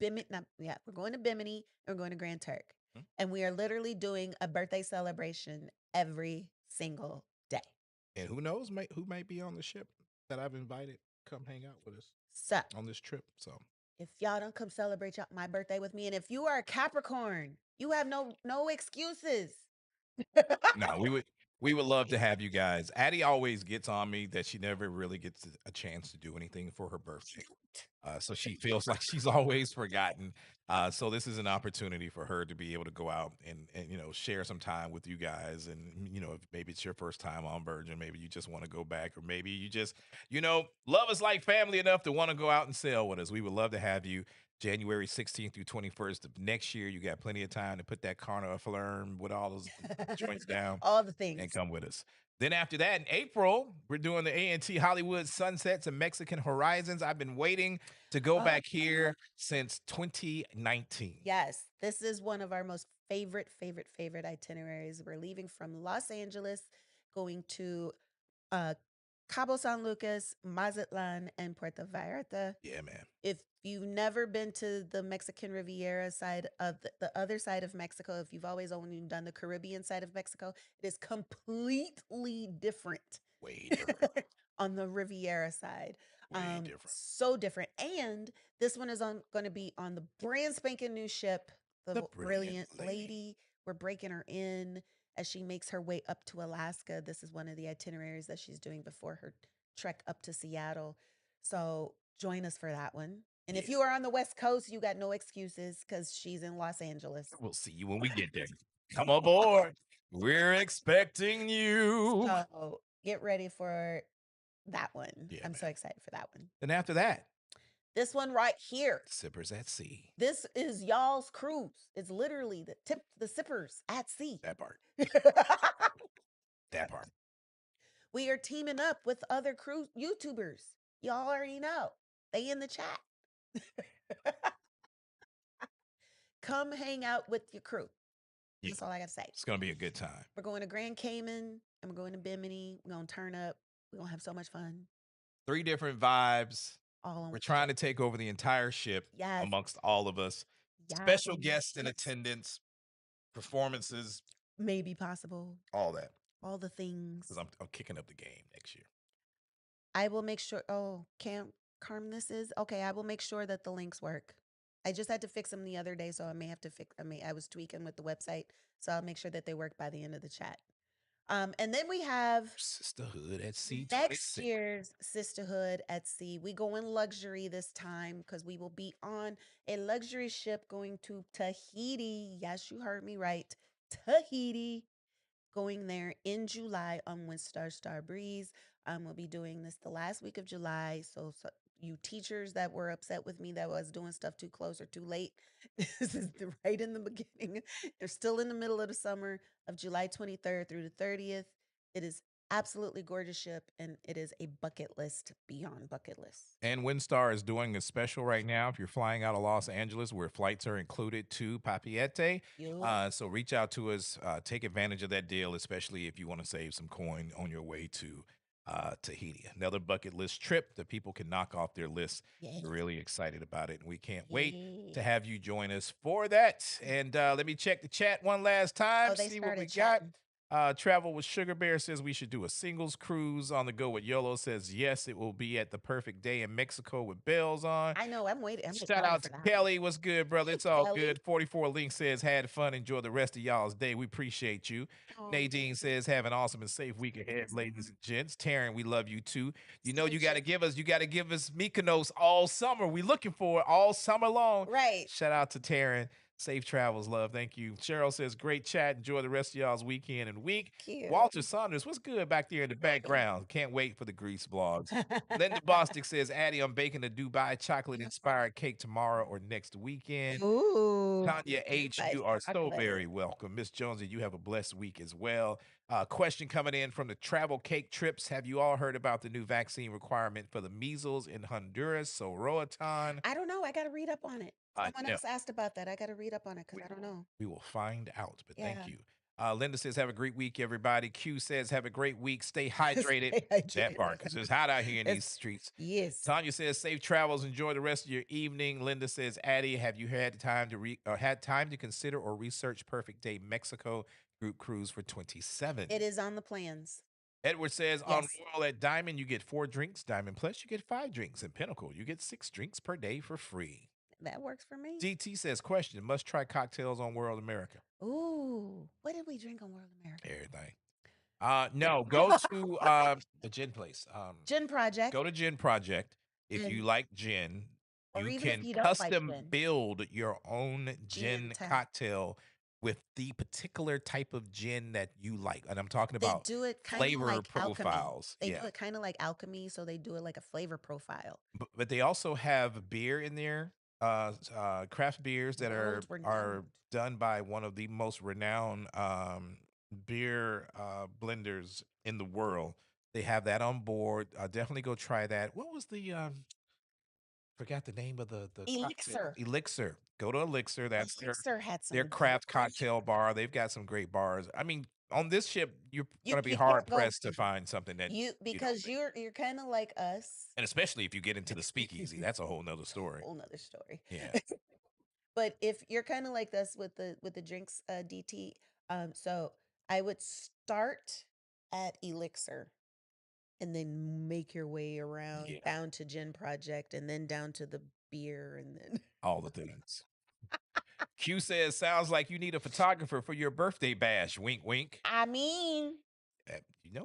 Bimini, we're going to Bimini and we're going to Grand Turk. Mhm. And we are literally doing a birthday celebration every single day. And who knows who might be on the ship that I've invited come hang out with us So on this trip. So if y'all don't come celebrate my birthday with me, and if you are a Capricorn, you have no excuses. no, we would love to have you guys. Addie always gets on me that she never really gets a chance to do anything for her birthday. So she feels like she's always forgotten. So this is an opportunity for her to be able to go out and share some time with you guys. And if maybe it's your first time on Virgin, maybe you just want to go back, or maybe you just love us like family enough to want to go out and sail with us. We would love to have you. January 16th through 21st of next year. You got plenty of time to put that Carnival with all those joints down All the and things. come with us. Then after that, in April, we're doing the A&T Hollywood Sunsets and Mexican Horizons. I've been waiting to go back here since 2019. Yes, this is one of our most favorite itineraries. We're leaving from Los Angeles, going to Cabo San Lucas, Mazatlan, and Puerto Vallarta. Yeah, man. If you've never been to the Mexican Riviera side of the other side of Mexico, if you've always only done the Caribbean side of Mexico, it is completely different. Way different. On the Riviera side. Way different. So different. And this one is going to be on the brand spanking new ship, the Brilliant Lady. We're breaking her in as she makes her way up to Alaska. This is one of the itineraries that she's doing before her trek up to Seattle. So join us for that one. And if you are on the West Coast, you got no excuses because she's in Los Angeles. We'll see you when we get there. Come aboard. We're expecting you. So get ready for that one. Yeah, I'm man. so excited for that one. Then after that, this one right here. Sippers at Sea. This is y'all's cruise. It's literally the sippers at sea. That part. That part. We are teaming up with other cruise YouTubers. Y'all already know. They in the chat. Come hang out with your crew. Yeah. That's all I got to say. It's going to be a good time. We're going to Grand Cayman and we're going to Bimini. We're going to turn up. We're going to have so much fun. 3 different vibes. All We're trying to take over the entire ship amongst all of us. Special guests in attendance, performances. Maybe possible. All that. All the things. Because I'm kicking up the game next year. I will make sure. Oh, Carm, this is okay. I will make sure that the links work. I just had to fix them the other day, so I may have to fix. I was tweaking with the website, so I'll make sure that they work by the end of the chat. And then we have Sisterhood at Sea. Next year's Sisterhood at Sea. We go in luxury this time because we will be on a luxury ship going to Tahiti. Yes, you heard me right. Tahiti. going there in July on When Star Star Breeze. We'll be doing this the last week of July. So you teachers that were upset with me that I was doing stuff too close or too late, this is right in the beginning. They're still in the middle of the summer of July 23rd through the 30th. It is absolutely gorgeous ship, and it is a bucket list beyond bucket list. And Windstar is doing a special right now. If you're flying out of Los Angeles, where flights are included to Papiete, Yup. so reach out to us. Take advantage of that deal, especially if you want to save some coin on your way to Tahiti. Another bucket list trip that people can knock off their list. Yes. We're really excited about it, and we can't wait to Yeah. have you join us for that. And let me check the chat one last time, Oh, they see what we started got. chatting. Travel with Sugar Bear says we should do a singles cruise. On the go with YOLO says yes, it will be at the perfect day in Mexico with bells on. I know. I'm waiting. I'm Shout excited out for to that. Kelly. What's good, brother? Hey, It's all Kelly. good. 44 Link says had fun. Enjoy the rest of y'all's day. We appreciate you. Oh, Nadine says have an awesome and safe week ahead, ladies and gents. Taryn, we love you too. You know you got to give us Mykonos all summer. We looking for it all summer long. right. Shout out to Taryn. Safe travels, love. Thank you. Cheryl says, great chat. Enjoy the rest of y'all's weekend and week. Cute. Walter Saunders, what's good back there in the background? Can't wait for the Grease vlogs. Linda Bostic says, Addy, I'm baking a Dubai chocolate inspired cake tomorrow or next weekend. Ooh. Tanya H, Dubai you are so chocolate. very welcome. Miss Jonesy, you have a blessed week as well. Question coming in from the travel cake trips. Have you all heard about the new vaccine requirement for the measles in Honduras? So Roatan. I don't know. I got to read up on it. Someone No. else asked about that. I got to read up on it because I don't know. We will find out, but thank Yeah. you. Linda says, have a great week, everybody. Q says, have a great week. Stay hydrated. Stay hydrated. That part, because it's hot out here in these It's- streets. Yes. Tanya says, safe travels. Enjoy the rest of your evening. Linda says, Addy, have you had time to consider or research Perfect Day Mexico group cruise for 27? It is on the plans. Edward says, on Yes. Royal at Diamond, you get 4 drinks. Diamond Plus, you get 5 drinks. And Pinnacle, you get 6 drinks per day for free. That works for me. DT says, question, must try cocktails on World America. Ooh. What did we drink on World America? Everything. No, go to the gin place. Gin Project. Go to Gin Project. If And- you like gin, Or you even if can you don't like custom gin. build your own gin tap. cocktail with the particular type of gin that you like. And I'm talking They about do it kind of flavor like alchemy. profiles. They Yeah. do it kind of like alchemy, so they do it like a flavor profile. But they also have beer in there, craft beers that are World-renowned. done by one of the most renowned beer blenders in the world. They have that on board. Definitely go try that. What was the forgot the name of the cocktail. Elixir. Elixir. Go to Elixir. That's Elixir had some their craft great- cocktail bar. They've got some great bars. I mean, on this ship, you're gonna be you hard can't go- pressed to find something that you don't because think. you're kind of like us. And especially if you get into the speakeasy, that's a whole nother story. Whole nother story. Yeah. But if you're kind of like us with the drinks, DT, so I would start at Elixir and then make your way around Yeah. down to Gin Project and then down to the beer and then All the things. Q says, sounds like you need a photographer for your birthday bash. Wink, wink. I mean,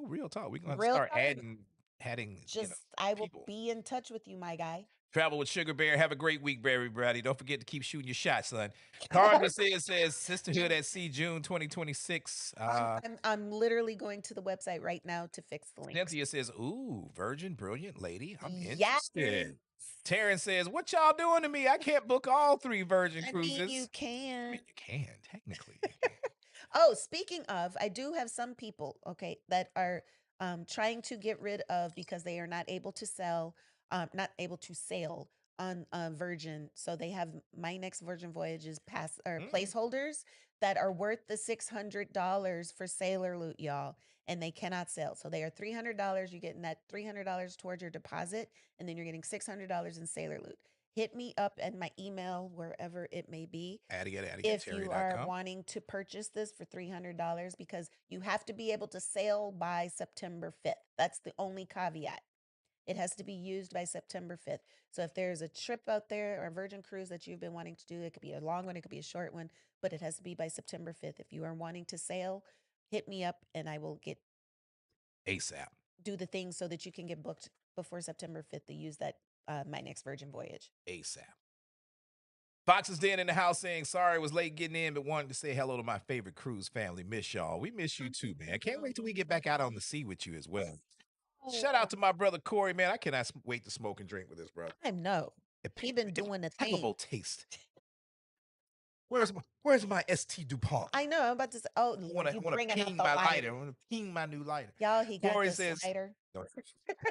Real talk. We're gonna Real start talk. adding just I will people. be in touch with you, my guy. Travel with Sugar Bear. Have a great week, everybody. Don't forget to keep shooting your shots, son. Carnival says Sisterhood at Sea June 2026. I'm literally going to the website right now to fix the link. Cynthia says, ooh, virgin, brilliant lady. I'm Yes. interested. Terrence says, what y'all doing to me? I can't book all 3 virgin I cruises. mean, you can. You can, technically. Oh, speaking of, I do have some people, okay, that are trying to get rid of because they are not able to not able to sail on Virgin. So they have my next Virgin Voyages placeholders that are worth the $600 for Sailor Loot, y'all, and they cannot sail. So they are $300. You're getting that $300 towards your deposit, and then you're getting $600 in Sailor Loot. Hit me up at my email, wherever it may be, Addy at if you are addy@terry.com. wanting to purchase this for $300, because you have to be able to sail by September 5th. That's the only caveat. It has to be used by September 5th. So if there's a trip out there or a Virgin cruise that you've been wanting to do, it could be a long one, it could be a short one, but it has to be by September 5th. If you are wanting to sail, hit me up and I will ASAP. do the things so that you can get booked before September 5th to use that my next Virgin voyage. ASAP. Fox is Den in the house saying, sorry, I was late getting in, but wanted to say hello to my favorite cruise family. Miss y'all. We miss you too, man. Can't wait till we get back out on the sea with you as well. Shout out to my brother Corey, man. I cannot wait to smoke and drink with this brother. I know. He been doing the thing. Impeccable taste. Where's my ST DuPont? I know. I'm about to say, oh, I want you to bringing out ping the my lighter. lighter. I want to ping my new lighter. Y'all, he got Corey this says, lighter. no,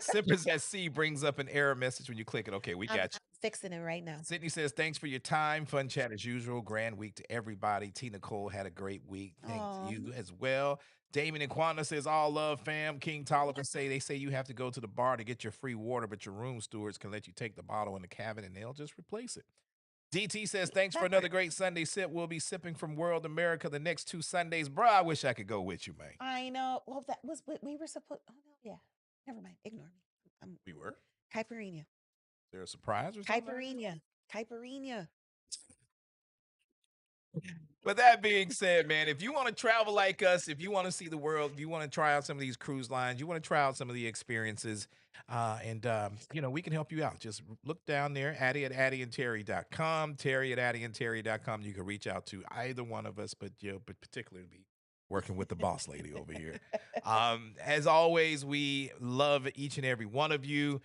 Sippers at Sea brings up an error message when you click it. Okay, we got you. I'm fixing it right now. Sydney says, thanks for your time. Fun chat as usual. Grand week to everybody. T. Nicole had a great week. Thank you as well. Damon and Quanta says, all love, fam. King Tolliver they say you have to go to the bar to get your free water, but your room stewards can let you take the bottle in the cabin and they'll just replace it. DT says, thanks for another great Sunday sip. We'll be sipping from World America the next 2 Sundays. Bruh, I wish I could go with you, man. I know. Well, that was what we were supposed. Oh no, yeah. Never mind. Ignore me. We were. Caipirinha. Is there a surprise or something? Caipirinha. But that being said, man, if you want to travel like us, if you want to see the world, if you want to try out some of these cruise lines, you want to try out some of the experiences, we can help you out. Just look down there, Addy at addyandterry.com, Terry at addyandterry.com. You can reach out to either one of us, but particularly working with the boss lady over here. As always, we love each and every one of you.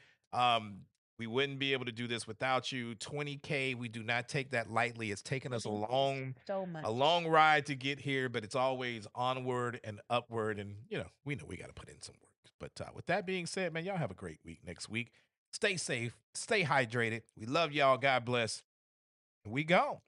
We wouldn't be able to do this without you. 20K, we do not take that lightly. It's taken us a long ride to get here, but it's always onward and upward. And, we know we got to put in some work. But with that being said, man, y'all have a great week next week. Stay safe, stay hydrated. We love y'all. God bless. We gone.